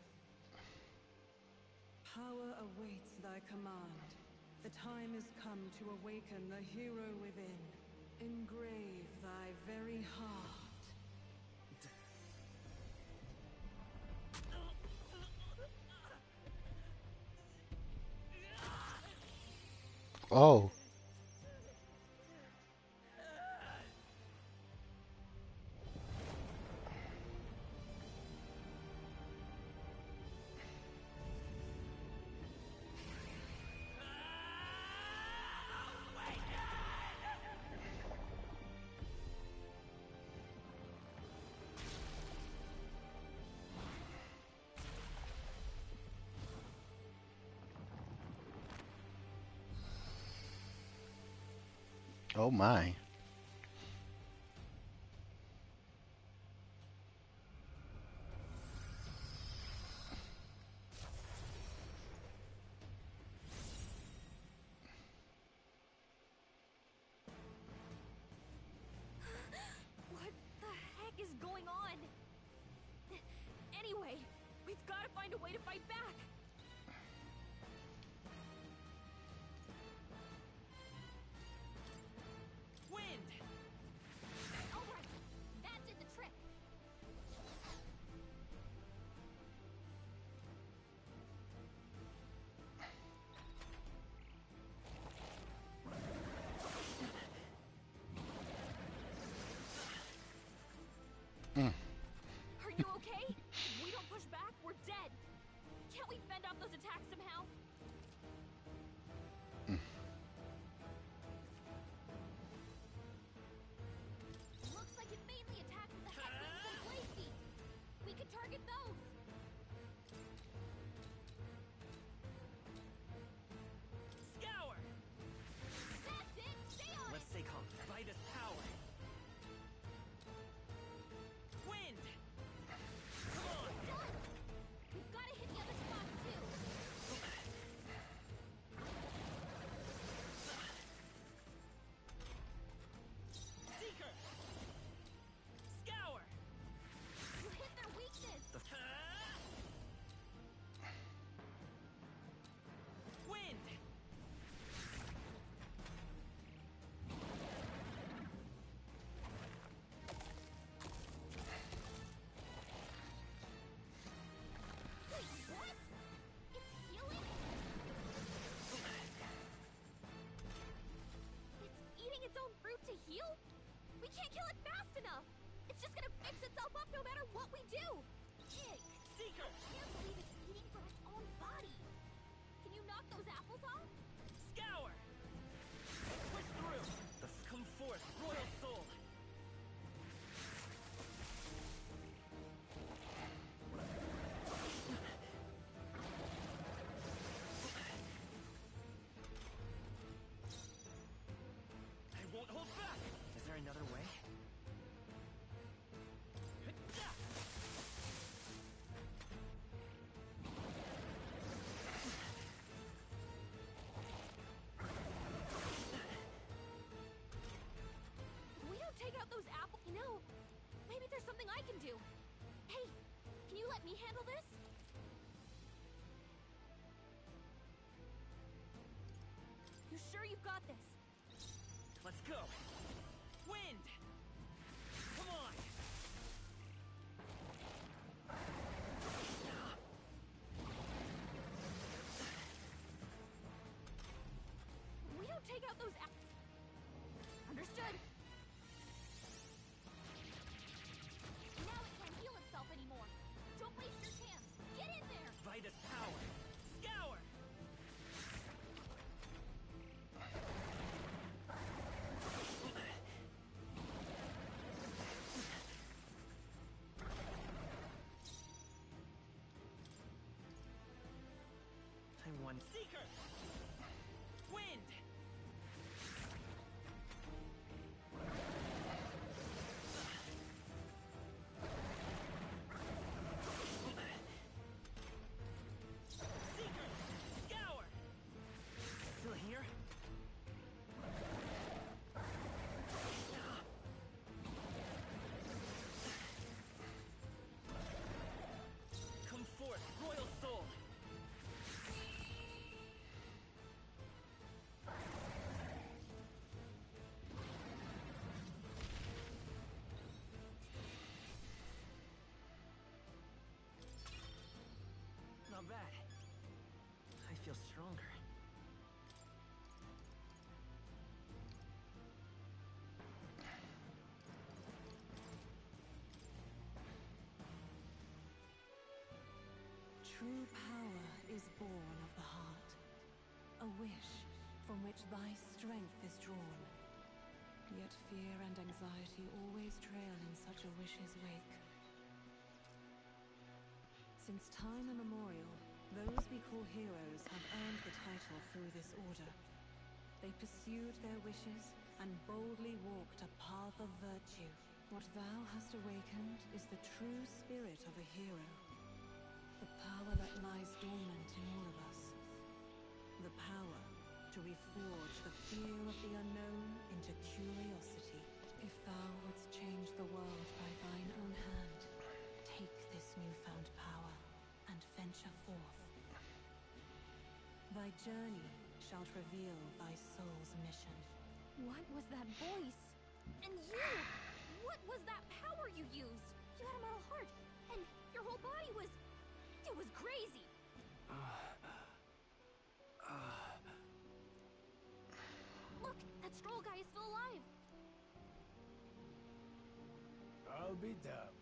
Speaker 9: Power awaits thy command. The time is come to awaken the hero within. Engrave thy very heart.
Speaker 5: Oh. Oh my.
Speaker 3: What the heck is going on? Anyway, we've got to find a way to fight back.
Speaker 12: Wind!
Speaker 3: Alright, that did the trick. Are you okay? If we don't push back, we're dead. Can't we fend off those attacks somehow? Looks like it mainly attacks with the head wings and blade feet. We could target those.
Speaker 12: Scour!
Speaker 3: That's it. Stay on
Speaker 12: Let's stay calm. Vitus power! Wind! Come on!
Speaker 3: Done. We've got to hit the other spots too.
Speaker 12: Seeker! Scour!
Speaker 3: You hit their weakness.
Speaker 12: Wind!
Speaker 3: Wait, what? It's healing? It's eating its own fruit to heal? We can't kill it fast enough. It's just gonna fix itself up no matter what we do. Ick.
Speaker 12: Seeker!
Speaker 3: I can't believe it's eating from its own body. Can you knock those apples off?
Speaker 12: Scour! Push through! Come forth, royal soul! I won't hold back! Is there another way?
Speaker 3: If we don't take out those apples, maybe there's something I can do. Hey, can you let me handle this? You sure you've got this?
Speaker 12: Let's go! Wind! Come on!
Speaker 3: If we don't take out those apples. Understood. Now it can't heal itself anymore. Don't waste your chance. Get in there!
Speaker 12: Vitus power! Scour! I won. Seeker! Wind! Seeker! Scour! Still here? Come forth, royal soul! Not bad. I feel stronger.
Speaker 9: True power is born of the heart, a wish from which thy strength is drawn. Yet fear and anxiety always trail in such a wish's wake. Since time immemorial, those we call heroes have earned the title through this order. They pursued their wishes, and boldly walked a path of virtue. What thou hast awakened is the true spirit of a hero. The power that lies dormant in all of us. The power to reforge the fear of the unknown into curiosity. If thou wouldst change the world by thine own hand, take this newfound power and venture forth. Thy journey shalt reveal thy soul's mission.
Speaker 3: What was that voice? And you! What was that power you used? You had a metal heart, and your whole body was... It was crazy! Look, that Stroll guy is still alive!
Speaker 17: I'll be damned.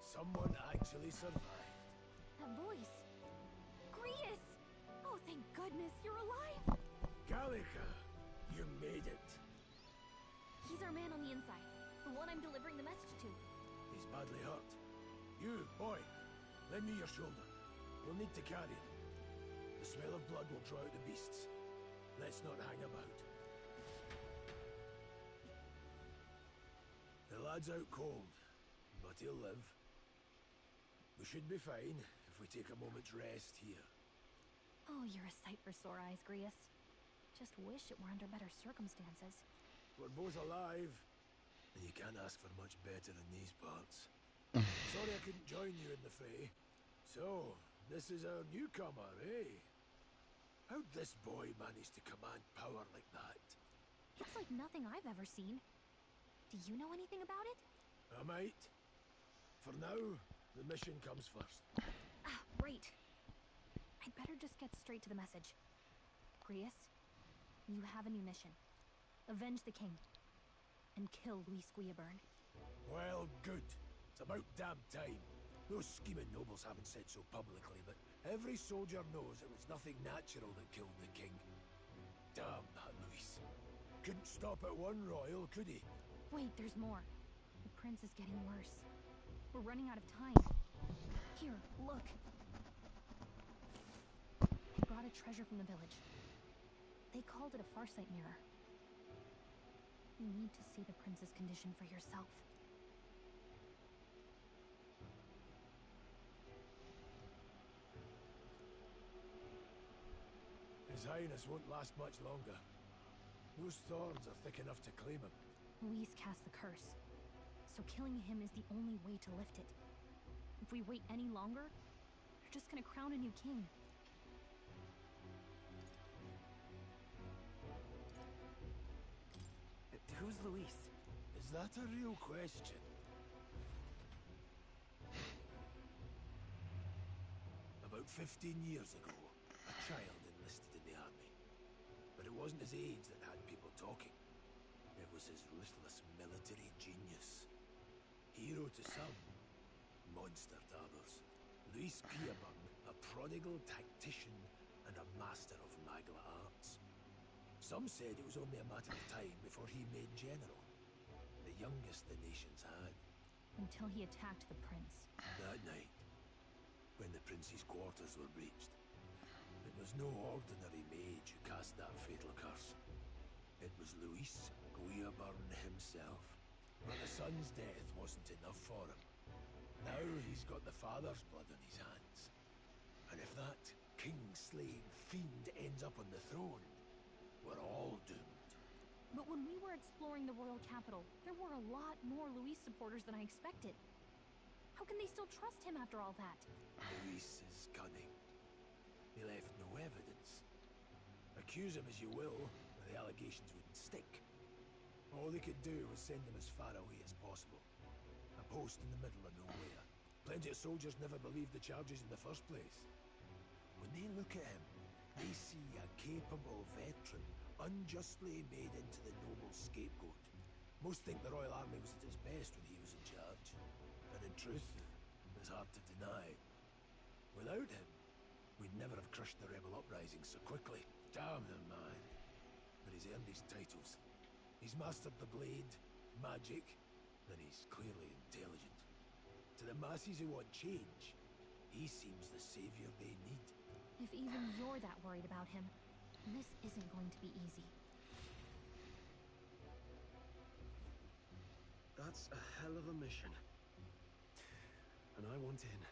Speaker 17: Someone actually survived.
Speaker 3: That voice... Grius! Oh, thank goodness, you're alive!
Speaker 17: Gallica, you made it.
Speaker 3: He's our man on the inside. The one I'm delivering the message to.
Speaker 17: He's badly hurt. You, boy, lend me your shoulder. We'll need to carry him. The smell of blood will draw out the beasts. Let's not hang about. The lad's out cold, but he'll live. We should be fine if we take a moment's rest here.
Speaker 3: Oh, you're a sight for sore eyes, Grius. Just wish it were under better circumstances.
Speaker 17: We're both alive, and you can't ask for much better in these parts. Sorry I couldn't join you in the fray. So, this is our newcomer, eh? How'd this boy manage to command power like that?
Speaker 3: It's like nothing I've ever seen. Do you know anything about it?
Speaker 17: I might. For now, the mission comes first.
Speaker 3: Ah, right. I'd better just get straight to the message. Grius, you have a new mission. Avenge the king. And kill Luis Guillaburn.
Speaker 17: Well, good. It's about damn time. Those scheming nobles haven't said so publicly, but every soldier knows it was nothing natural that killed the king. Damn that Luis. Couldn't stop at one royal, could he?
Speaker 3: Wait, there's more. The prince is getting worse. We're running out of time. Here, look. I brought a treasure from the village. They called it a farsight mirror. You need to see the prince's condition for yourself.
Speaker 17: His Highness won't last much longer. Those thorns are thick enough to claim him.
Speaker 3: Luis cast the curse, so killing him is the only way to lift it. If we wait any longer, they're just gonna crown a new king.
Speaker 12: Who's Luis?
Speaker 17: Is that a real question? About 15 years ago, a child enlisted in the army. But it wasn't his age that had people talking. It was his ruthless military genius. Hero to some, monster to others. Luis Guillaburn, a prodigal tactician and a master of magla arts. Some said it was only a matter of time before he made general. The youngest the nations had.
Speaker 3: Until he attacked the prince.
Speaker 17: That night, when the prince's quarters were breached, it was no ordinary mage who cast that fatal curse. It was Luis Guillaburn himself. But the son's death wasn't enough for him. Now he's got the father's blood on his hands. And if that king-slaying fiend ends up on the throne, we're all doomed.
Speaker 3: But when we were exploring the royal capital, there were a lot more Luis supporters than I expected. How can they still trust him after all that?
Speaker 17: Luis is cunning. He left no evidence. Accuse him as you will, the allegations wouldn't stick. All they could do was send him as far away as possible. A post in the middle of nowhere. Plenty of soldiers never believed the charges in the first place. When they look at him, they see a capable veteran unjustly made into the noble scapegoat. Most think the Royal Army was at its best when he was in charge. And in truth, it's hard to deny. Without him, we'd never have crushed the rebel uprising so quickly. Damn the man. But he's earned his titles. He's mastered the blade, magic, and he's clearly intelligent. To the masses who want change, he seems the savior they need.
Speaker 3: If even you're that worried about him, this isn't going to be easy.
Speaker 14: That's a hell of a mission. And I want in.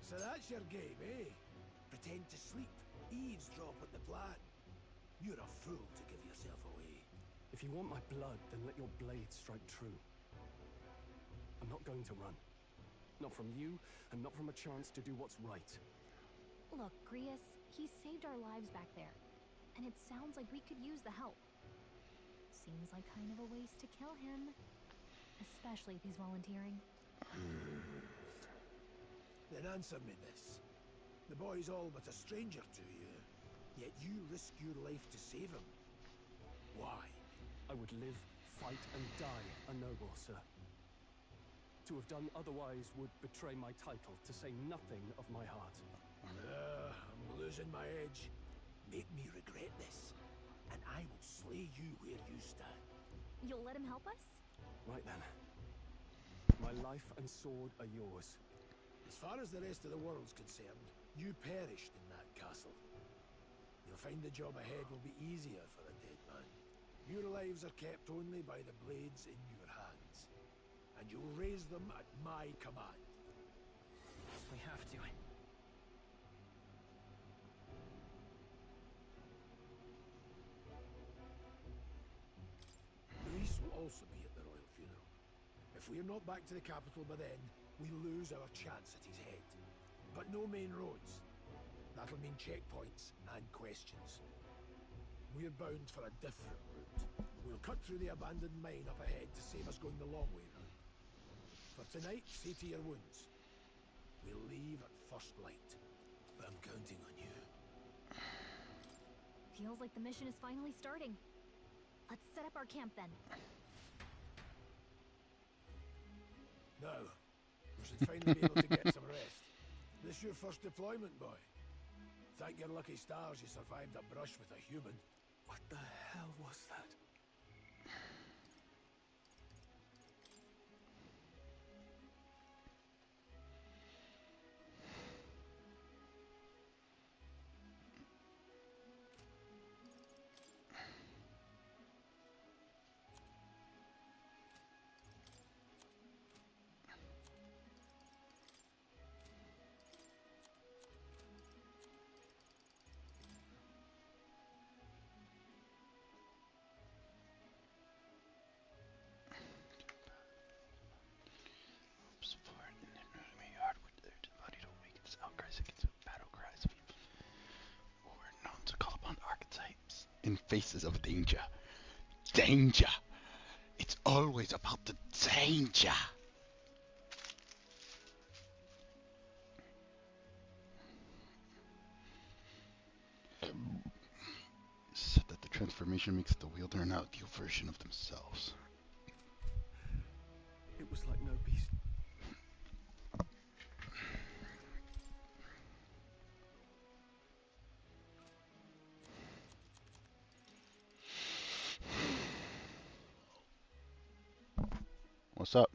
Speaker 17: So that's your game, eh? Pretend to sleep, eavesdrop on the plan. You're a fool to give yourself away.
Speaker 14: If you want my blood, then let your blade strike true. I'm not going to run. Not from you, and not from a chance to do what's right.
Speaker 3: Look, Grius, he saved our lives back there. And it sounds like we could use the help. Seems like kind of a waste to kill him. Especially if he's volunteering.
Speaker 17: Then answer me this. The boy's all but a stranger to you, yet you risk your life to save him. Why?
Speaker 14: I would live, fight, and die a noble, sir. To have done otherwise would betray my title, to say nothing of my heart.
Speaker 17: I'm losing my edge. Make me regret this, and I will slay you where you stand.
Speaker 3: You'll let him help us?
Speaker 14: Right then. My life and sword are yours.
Speaker 17: As far as the rest of the world's concerned, you perished in that castle. You'll find the job ahead will be easier for a dead man. Your lives are kept only by the blades in your hands, and you'll raise them at my command.
Speaker 12: We have to.
Speaker 17: Luis will also be at the royal funeral. If we're not back to the capital by then, we lose our chance at his head. But no main roads. That'll mean checkpoints and questions. We're bound for a different route. We'll cut through the abandoned mine up ahead to save us going the long way round. For tonight, see to your wounds. We'll leave at first light. I'm counting on you.
Speaker 3: Feels like the mission is finally starting. Let's set up our camp then.
Speaker 17: Now, we should finally be able to get some rest. This your first deployment, boy? Thank your lucky stars you survived a brush with a human.
Speaker 14: What the hell was that?
Speaker 5: In faces of danger. Danger! It's always about the danger! Said that the transformation makes the wielder an ideal version of themselves.
Speaker 14: It was like no beast.
Speaker 5: What's up?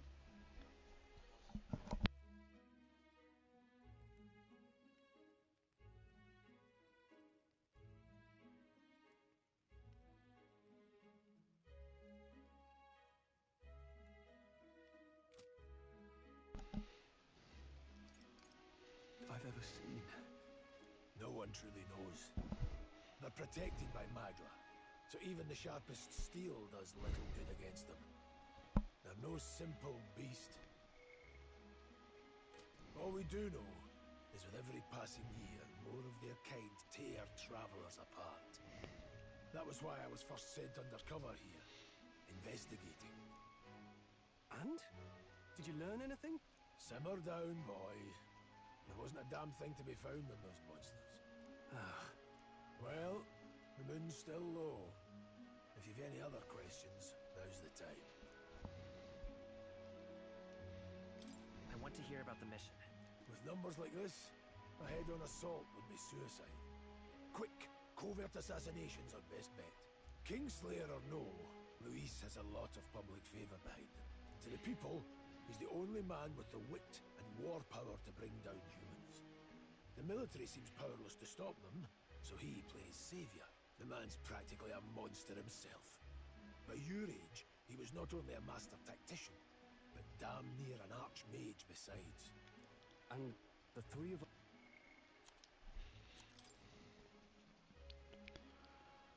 Speaker 14: If I've ever seen.
Speaker 17: No one truly knows. They're protected by Magra, so even the sharpest steel does little good against them. They're no simple beast. All we do know is with every passing year, more of their kind tear travelers apart. That was why I was first sent undercover here, investigating.
Speaker 14: And? Did you learn anything?
Speaker 17: Simmer down, boy. There wasn't a damn thing to be found on those monsters. Well, the moon's still low. If you've any other questions, now's the time.
Speaker 12: I want to hear about the mission.
Speaker 17: With numbers like this, a head-on assault would be suicide. Quick, covert assassinations are best bet. Kingslayer or no, Luis has a lot of public favor behind him. To the people, he's the only man with the wit and war power to bring down humans. The military seems powerless to stop them, so he plays savior. The man's practically a monster himself. By your age, He was not only a master tactician, but damn near an archmage besides.
Speaker 14: And the three of us...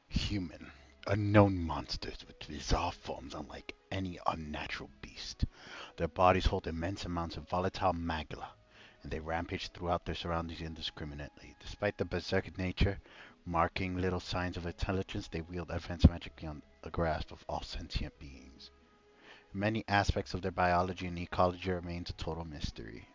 Speaker 5: Human. Unknown monsters with bizarre forms unlike any unnatural beast. Their bodies hold immense amounts of volatile magla, and they rampage throughout their surroundings indiscriminately. Despite their berserk nature, marking little signs of intelligence, they wield advanced magic beyond the grasp of all sentient beings. Many aspects of their biology and ecology remains a total mystery.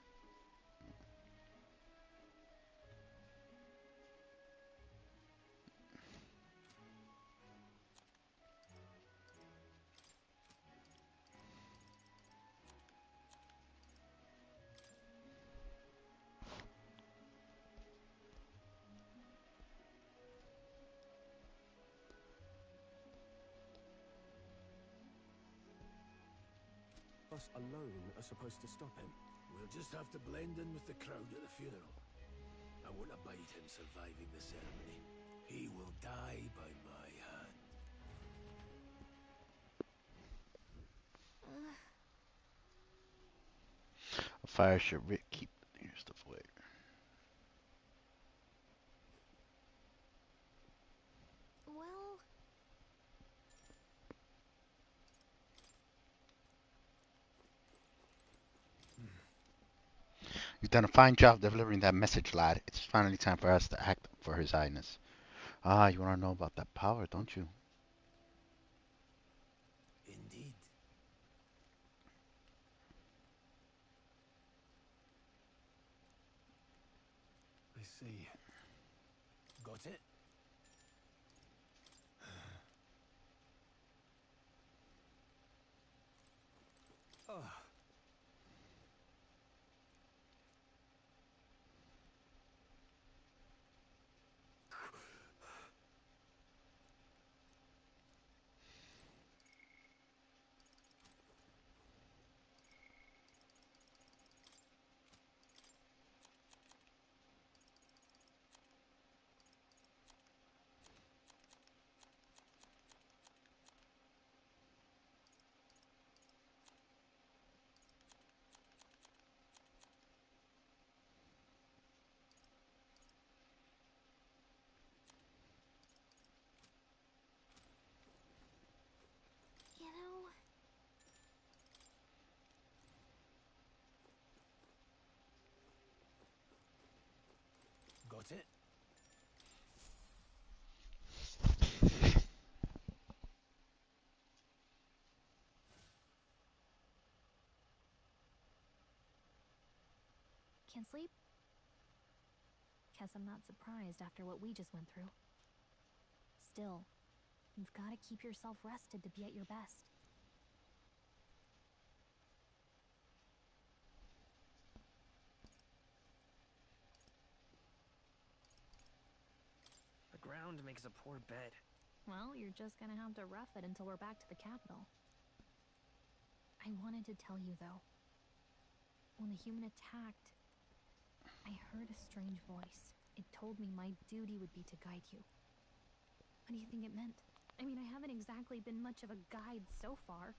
Speaker 14: Us alone are supposed to stop him.
Speaker 17: We'll just have to blend in with the crowd at the funeral. I won't abide him surviving the ceremony. He will die by my hand.
Speaker 5: A fire should keep the near stuff away.
Speaker 3: Well...
Speaker 5: You've done a fine job delivering that message, lad. It's finally time for us to act for His Highness. Ah, you want to know about that power, don't you?
Speaker 17: Indeed.
Speaker 14: I see.
Speaker 17: Got it?
Speaker 14: Oh.
Speaker 3: You know...
Speaker 17: Got it?
Speaker 3: Can't sleep? Guess I'm not surprised after what we just went through. Still, you've got to keep yourself rested to be at your best.
Speaker 12: The ground makes a poor bed.
Speaker 3: Well, you're just gonna have to rough it until we're back to the capital. I wanted to tell you, though. When the human attacked, I heard a strange voice. It told me my duty would be to guide you. What do you think it meant? I mean, I haven't exactly been much of a guide so far.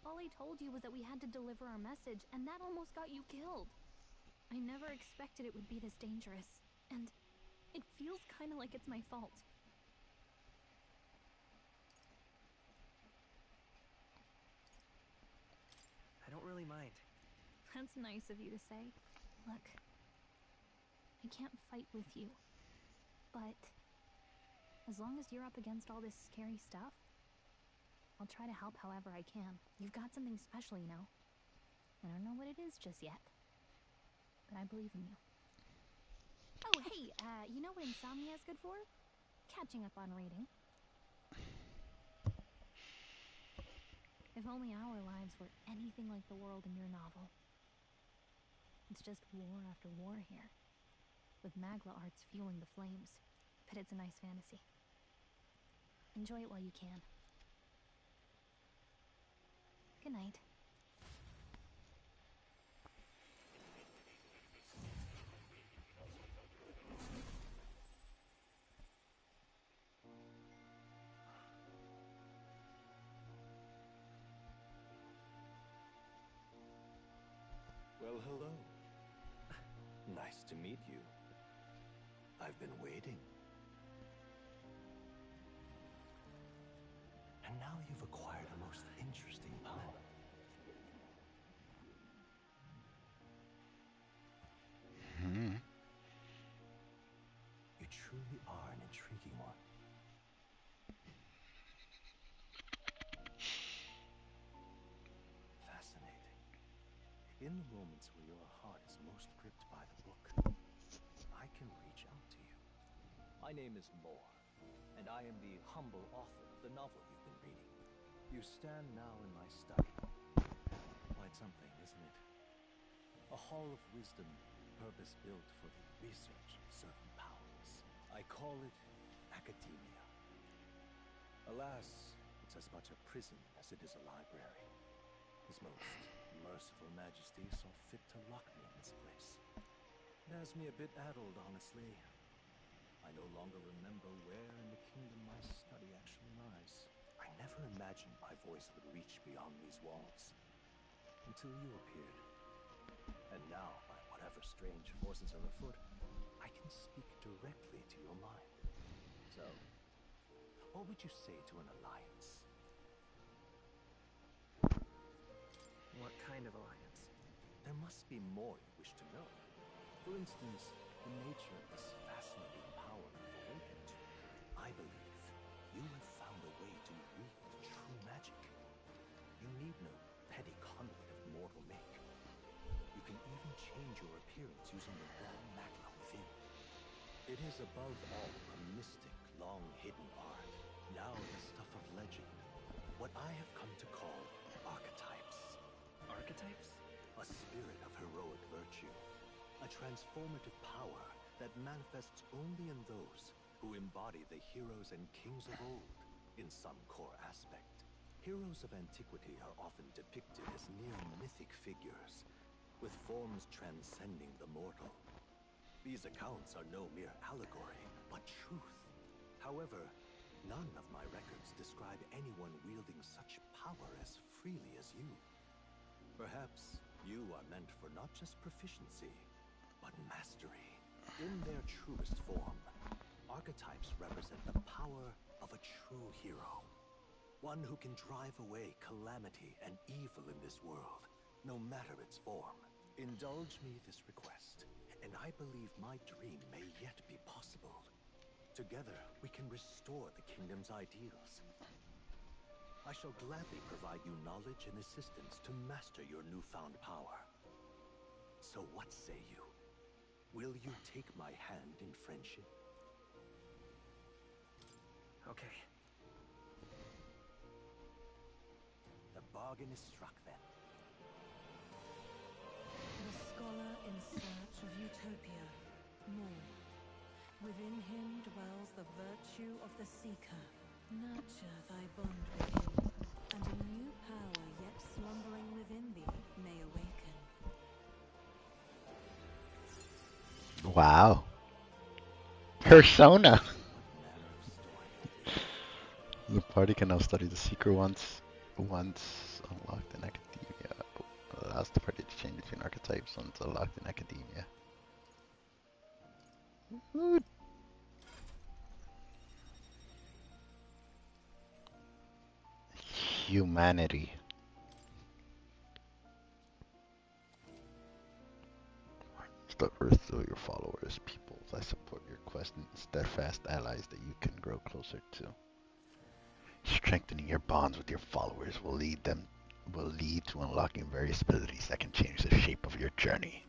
Speaker 3: All I told you was that we had to deliver our message, and that almost got you killed. I never expected it would be this dangerous, and it feels kind of like it's my fault.
Speaker 12: I don't really mind.
Speaker 3: That's nice of you to say. Look, I can't fight with you, but as long as you're up against all this scary stuff, I'll try to help however I can. You've got something special, you know. I don't know what it is just yet, but I believe in you. Oh, hey, you know what insomnia is good for? Catching up on reading. If only our lives were anything like the world in your novel. It's just war after war here, with Magla arts fueling the flames. But it's a nice fantasy. Enjoy it while you can. Good night.
Speaker 16: Well, hello. Nice to meet you. I've been waiting. And now you've acquired a most interesting power. You truly are an intriguing one. Fascinating. In the moments where your heart is most gripped by the book, I can reach out to you. My name is Moore, and I am the humble author of the novel you've been reading. You stand now in my study. Quite something, isn't it? A hall of wisdom, purpose-built for the research of certain powers. I call it academia. Alas, it's as much a prison as it is a library. His most merciful majesty saw fit to lock me in this place. It has me a bit addled, honestly. I no longer remember where in the kingdom my study actually lies. I never imagined my voice would reach beyond these walls. Until you appeared. And now, by whatever strange forces are afoot, I can speak directly to your mind. So, what would you say to an alliance?
Speaker 12: What kind of alliance?
Speaker 16: There must be more you wish to know. For instance, the nature of this fascinating power you've awakened to. I believe you have found a way to wield true magic. You need no petty conduit of mortal make. You can even change your appearance using the raw matter within. It is above all a mystic, long-hidden art, now the stuff of legend. What I have come to call archetypes.
Speaker 12: Archetypes?
Speaker 16: A spirit of heroic virtue. A transformative power that manifests only in those who embody the heroes and kings of old in some core aspect. Heroes of antiquity are often depicted as near mythic figures, with forms transcending the mortal. These accounts are no mere allegory, but truth. However, none of my records describe anyone wielding such power as freely as you. Perhaps you are meant for not just proficiency, but mastery. In their truest form, archetypes represent the power of a true hero. One who can drive away calamity and evil in this world, no matter its form. Indulge me this request, and I believe my dream may yet be possible. Together, we can restore the kingdom's ideals. I shall gladly provide you knowledge and assistance to master your newfound power. So what say you? Will you take my hand in friendship?
Speaker 12: Okay.
Speaker 16: The bargain is struck then.
Speaker 9: The scholar in search of utopia. More. Within him dwells the virtue of the seeker. Nurture thy bond with him, and a new power yet slumbering within thee may awaken.
Speaker 5: Wow. Persona. The party can now study the secret once unlocked in academia. Allows the party to change between archetypes once unlocked in academia. Humanity. The earth through your followers, peoples. I support your quest and steadfast allies that you can grow closer to. Strengthening your bonds with your followers will lead to unlocking various abilities that can change the shape of your journey.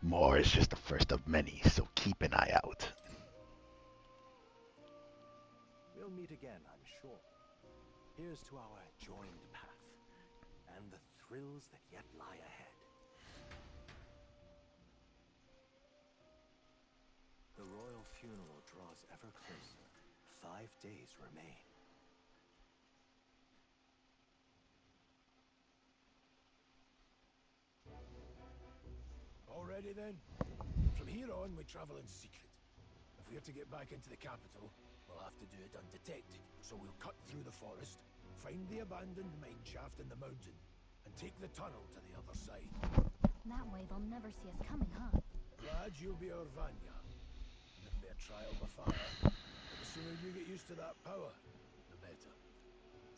Speaker 5: More is just the first of many, so keep an eye out.
Speaker 16: We'll meet again, I'm sure. Here's to our joined path, and the thrills that yet lie ahead. The royal funeral draws ever closer. 5 days remain.
Speaker 17: All ready then? From here on, we travel in secret. If we're to get back into the capital, we'll have to do it undetected. So we'll cut through the forest, find the abandoned mine shaft in the mountain, and take the tunnel to the other side.
Speaker 3: That way they'll never see us coming, huh?
Speaker 17: Lad, you'll be our vanguard. It'll be a trial by fire, but the sooner you get used to that power, the better.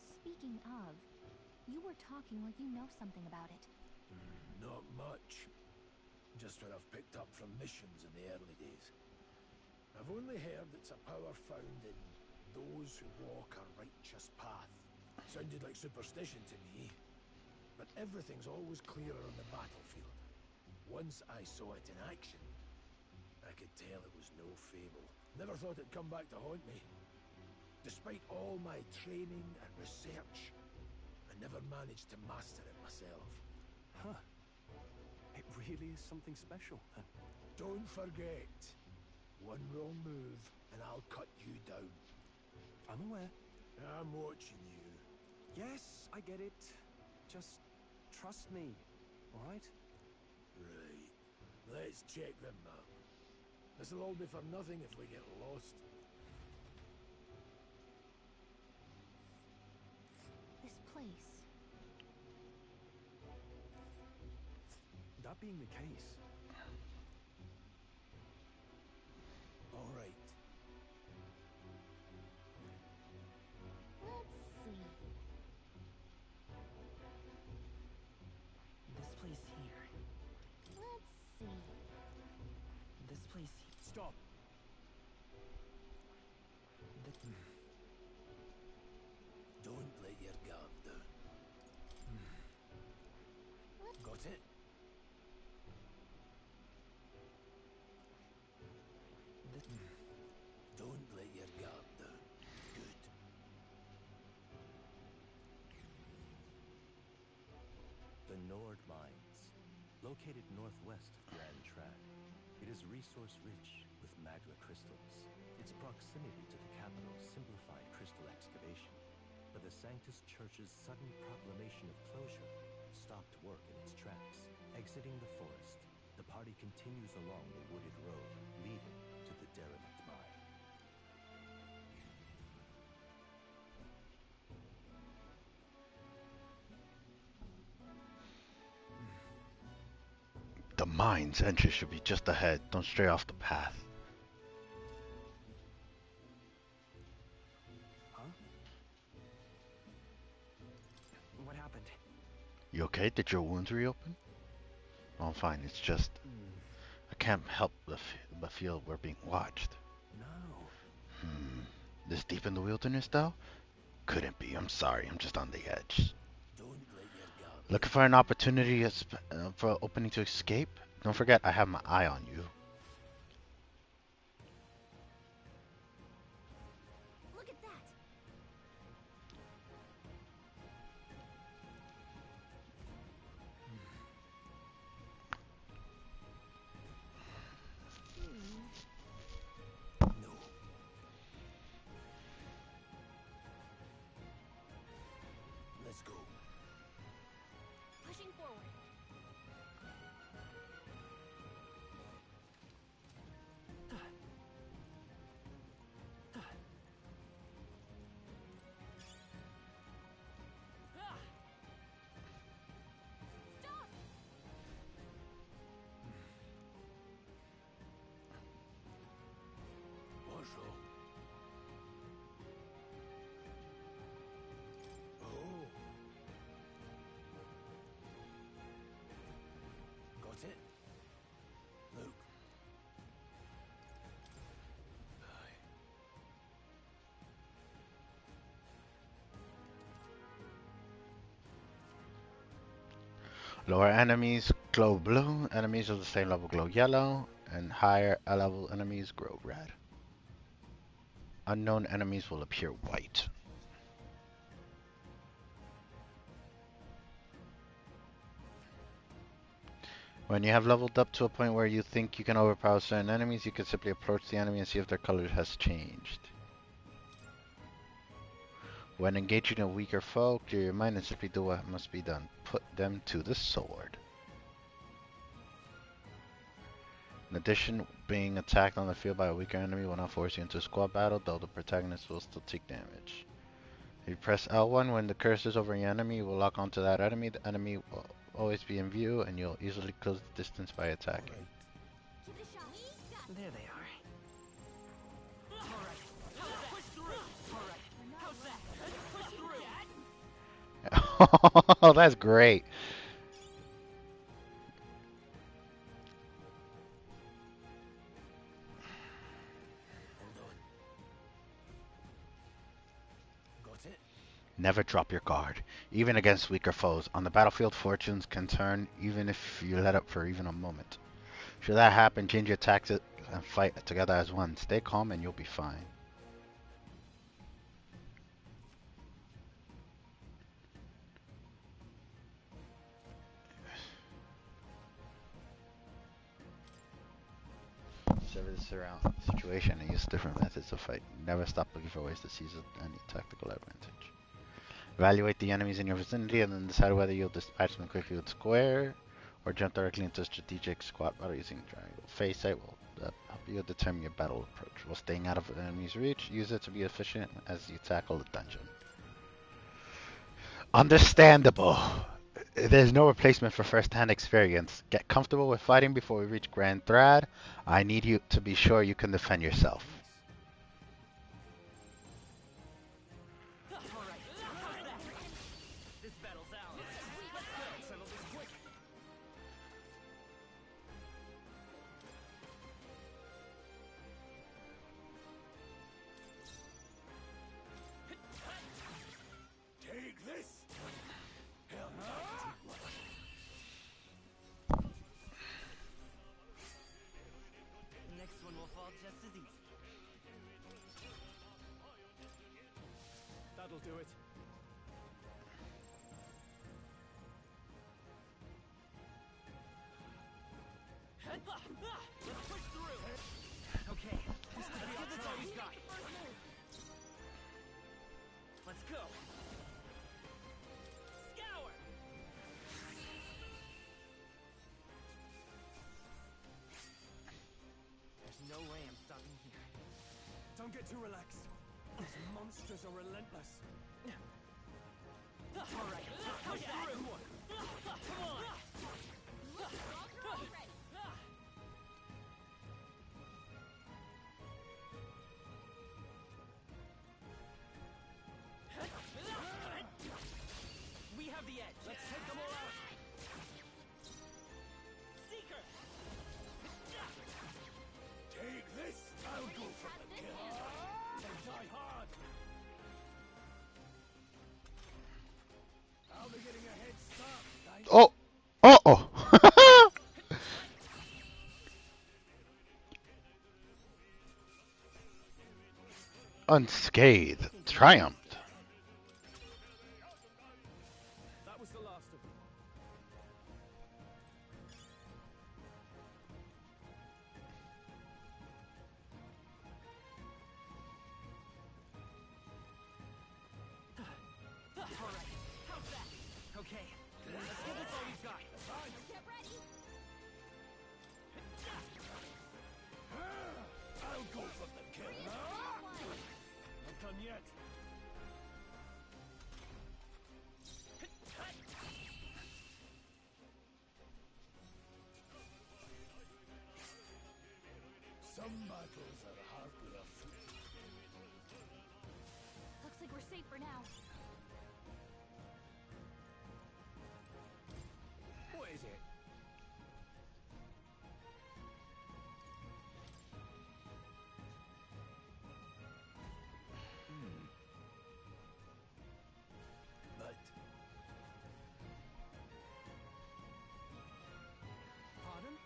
Speaker 3: Speaking of, you were talking like you know something about it.
Speaker 17: Not much. Just what I've picked up from missions in the early days. I've only heard it's a power found in those who walk a righteous path. Sounded like superstition to me, but everything's always clearer on the battlefield. Once I saw it in action, I could tell it was no fable. Never thought it'd come back to haunt me. Despite all my training and research, I never managed to master it myself.
Speaker 14: Huh. It really is something special, then.
Speaker 17: Don't forget, one wrong move and I'll cut you down.
Speaker 14: I'm aware.
Speaker 17: I'm watching you.
Speaker 14: Yes, I get it. Just trust me, all right?
Speaker 17: Right. Let's check the map. This'll all be for nothing if we get lost.
Speaker 3: This place.
Speaker 14: That being the case.
Speaker 17: All right.
Speaker 3: Let's see.
Speaker 12: This place here.
Speaker 3: Let's see.
Speaker 12: This place here.
Speaker 14: Stop.
Speaker 17: Don't let your guard down. Got it? Don't let your guard down. Good.
Speaker 16: The Nord Mines, located northwest of Grand Trad. It is resource-rich with magma crystals. Its proximity to the capital simplified crystal excavation, but the Sanctus Church's sudden proclamation of closure stopped work in its tracks. Exiting the forest, the party continues along the wooded road leading to the derelict mine.
Speaker 5: The mine's entry should be just ahead. Don't stray off the path.
Speaker 12: Huh? What happened?
Speaker 5: You okay? Did your wounds reopen? Oh, fine. It's just... I can't help but feel we're being watched.
Speaker 14: No.
Speaker 5: This deep in the wilderness, though? Couldn't be. I'm sorry. I'm just on the edge. Looking for an opportunity for opening to escape? Don't forget, I have my eye on you.
Speaker 3: Look at that.
Speaker 17: Let's go.
Speaker 3: Pushing forward.
Speaker 17: Marshal. Oh. Got it? Look. Aye.
Speaker 5: Lower enemies glow blue, enemies of the same level glow yellow, and higher level enemies glow red. Unknown enemies will appear white. When you have leveled up to a point where you think you can overpower certain enemies, you can simply approach the enemy and see if their color has changed. When engaging a weaker foe, clear your mind and simply do what must be done. Put them to the sword. In addition, being attacked on the field by a weaker enemy will not force you into a squad battle, though the protagonist will still take damage. If you press L1 when the cursor is over your enemy, you will lock onto that enemy. The enemy will always be in view, and you'll easily close the distance by attacking.
Speaker 12: There they are.
Speaker 5: Oh, that's great.
Speaker 17: Got it?
Speaker 5: Never drop your guard, even against weaker foes. On the battlefield, fortunes can turn even if you let up for even a moment. Should that happen, change your tactics and fight together as one. Stay calm and you'll be fine. Serve the surround situation and use different methods of fight. Never stop looking for ways to seize any tactical advantage. Evaluate the enemies in your vicinity and then decide whether you'll dispatch them quickly with square or jump directly into strategic squat battle using triangle. Phase sight will help you determine your battle approach. While staying out of the enemy's reach, use it to be efficient as you tackle the dungeon. Understandable. There's no replacement for first-hand experience. Get comfortable with fighting before we reach Grand Thrad. I need you to be sure you can defend yourself.
Speaker 14: That'll do it.
Speaker 12: Let's push through. Okay, let's give this all we've got. Let's go. Scour. There's no way I'm stopping here.
Speaker 14: Don't get too relaxed. These monsters are relentless.
Speaker 12: All right, let's push through. Come on. We have the edge. Let's take them all out. Seeker.
Speaker 17: Take this! I'll go for the kill.
Speaker 14: They die hard.
Speaker 17: I'll be getting a head start.
Speaker 5: Oh! Uh-oh! Unscathed. Triumphed.
Speaker 14: That was the last of them.
Speaker 12: All right, how's that? Okay, let's give this all we've got.
Speaker 3: Get ready.
Speaker 17: I'll go for the kill.
Speaker 14: Not done yet.
Speaker 17: Some battles are hardly a foot.
Speaker 3: Looks like we're safe for now.
Speaker 14: What is it?
Speaker 17: But
Speaker 14: Pardon?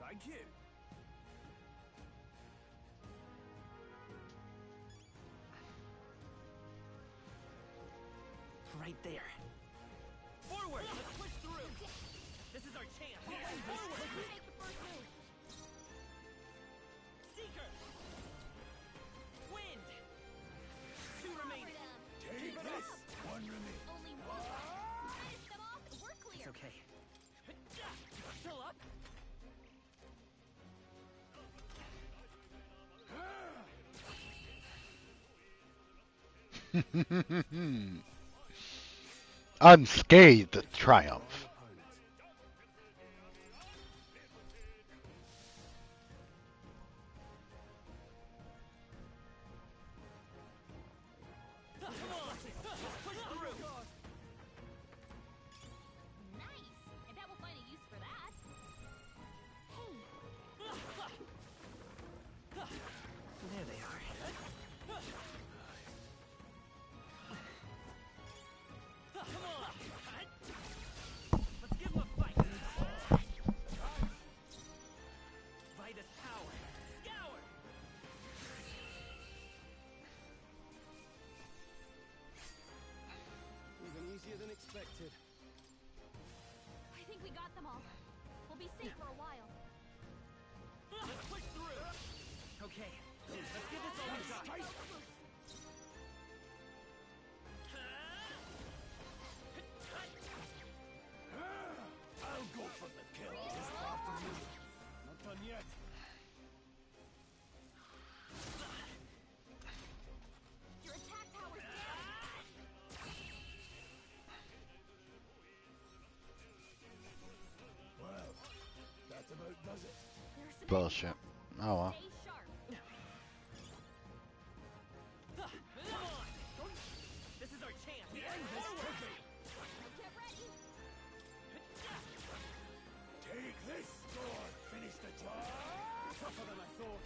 Speaker 14: Thank you.
Speaker 12: Right there. Forward! Let's push through! This is our chance! Forward!
Speaker 3: Make the first move.
Speaker 12: Seeker! Wind! 2 remaining.
Speaker 17: Take this! One remaining.
Speaker 3: Only one left. Finish them off and we're clear.
Speaker 12: It's okay. Still up?
Speaker 5: Unscathed triumph.
Speaker 3: Nice. I bet we'll find a use for that.
Speaker 12: There they are. Come on! Let's give them a fight! Vitus power! Scour!
Speaker 14: Even easier than expected.
Speaker 3: I think we got them all. We'll be safe for a while.
Speaker 12: Let's push through! Okay, let's give this all we got.
Speaker 17: I'll go for the kill. Just after you. Not done yet.
Speaker 3: Your attack power's down.
Speaker 17: Well, that about does it.
Speaker 3: There's some
Speaker 5: Bullshit. Oh well.
Speaker 3: Stay sharp.
Speaker 12: This is our chance!
Speaker 3: Get ready.
Speaker 17: Take this! Go on, finish the job!
Speaker 14: Tougher than I thought.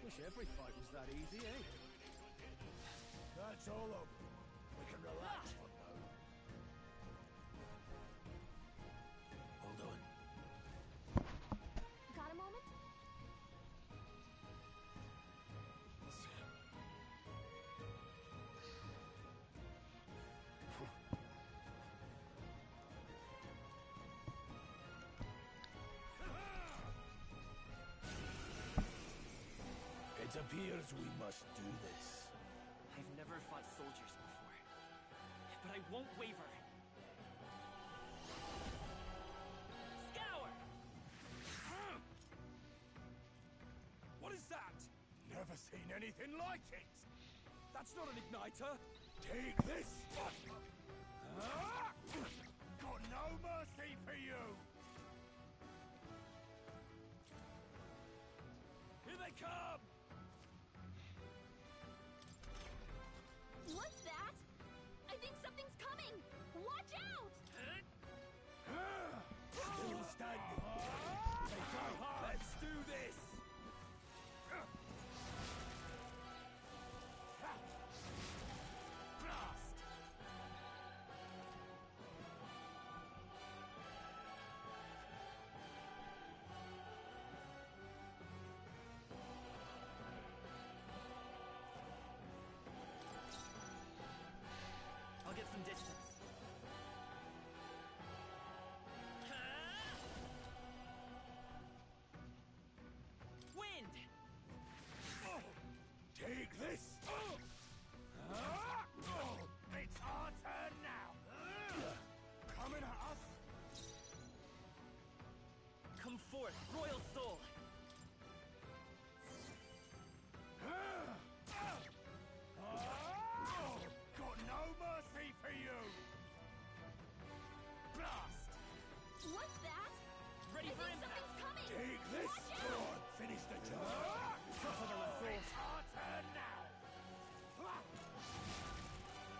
Speaker 14: Wish every fight was that easy, eh?
Speaker 17: That's all over. We can relax for now. Hold on.
Speaker 3: Got a moment?
Speaker 17: It appears we must do this.
Speaker 12: I've never fought soldiers before, but I won't waver. Scour!
Speaker 14: What is that?
Speaker 17: Never seen anything like it!
Speaker 14: That's not an igniter.
Speaker 17: Take this! Got no mercy for you!
Speaker 14: Here they come!
Speaker 3: What's that? I think something's coming. Watch out!
Speaker 17: Still standing.
Speaker 14: Let's do this!
Speaker 12: Blast! I'll get some distance. Wind!
Speaker 17: Take this! It's our turn now! Coming at us!
Speaker 12: Come forth, royal soul!
Speaker 17: Got no mercy for you!
Speaker 12: Blast!
Speaker 3: What's that?
Speaker 12: Ready
Speaker 3: I
Speaker 12: for
Speaker 3: think
Speaker 12: impact!
Speaker 3: something's coming.
Speaker 17: Take this!
Speaker 3: Watch
Speaker 17: Go
Speaker 3: out!
Speaker 17: on, finish the job!
Speaker 14: Tougher than I thought.
Speaker 17: It's our turn now!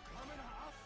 Speaker 17: Coming at us!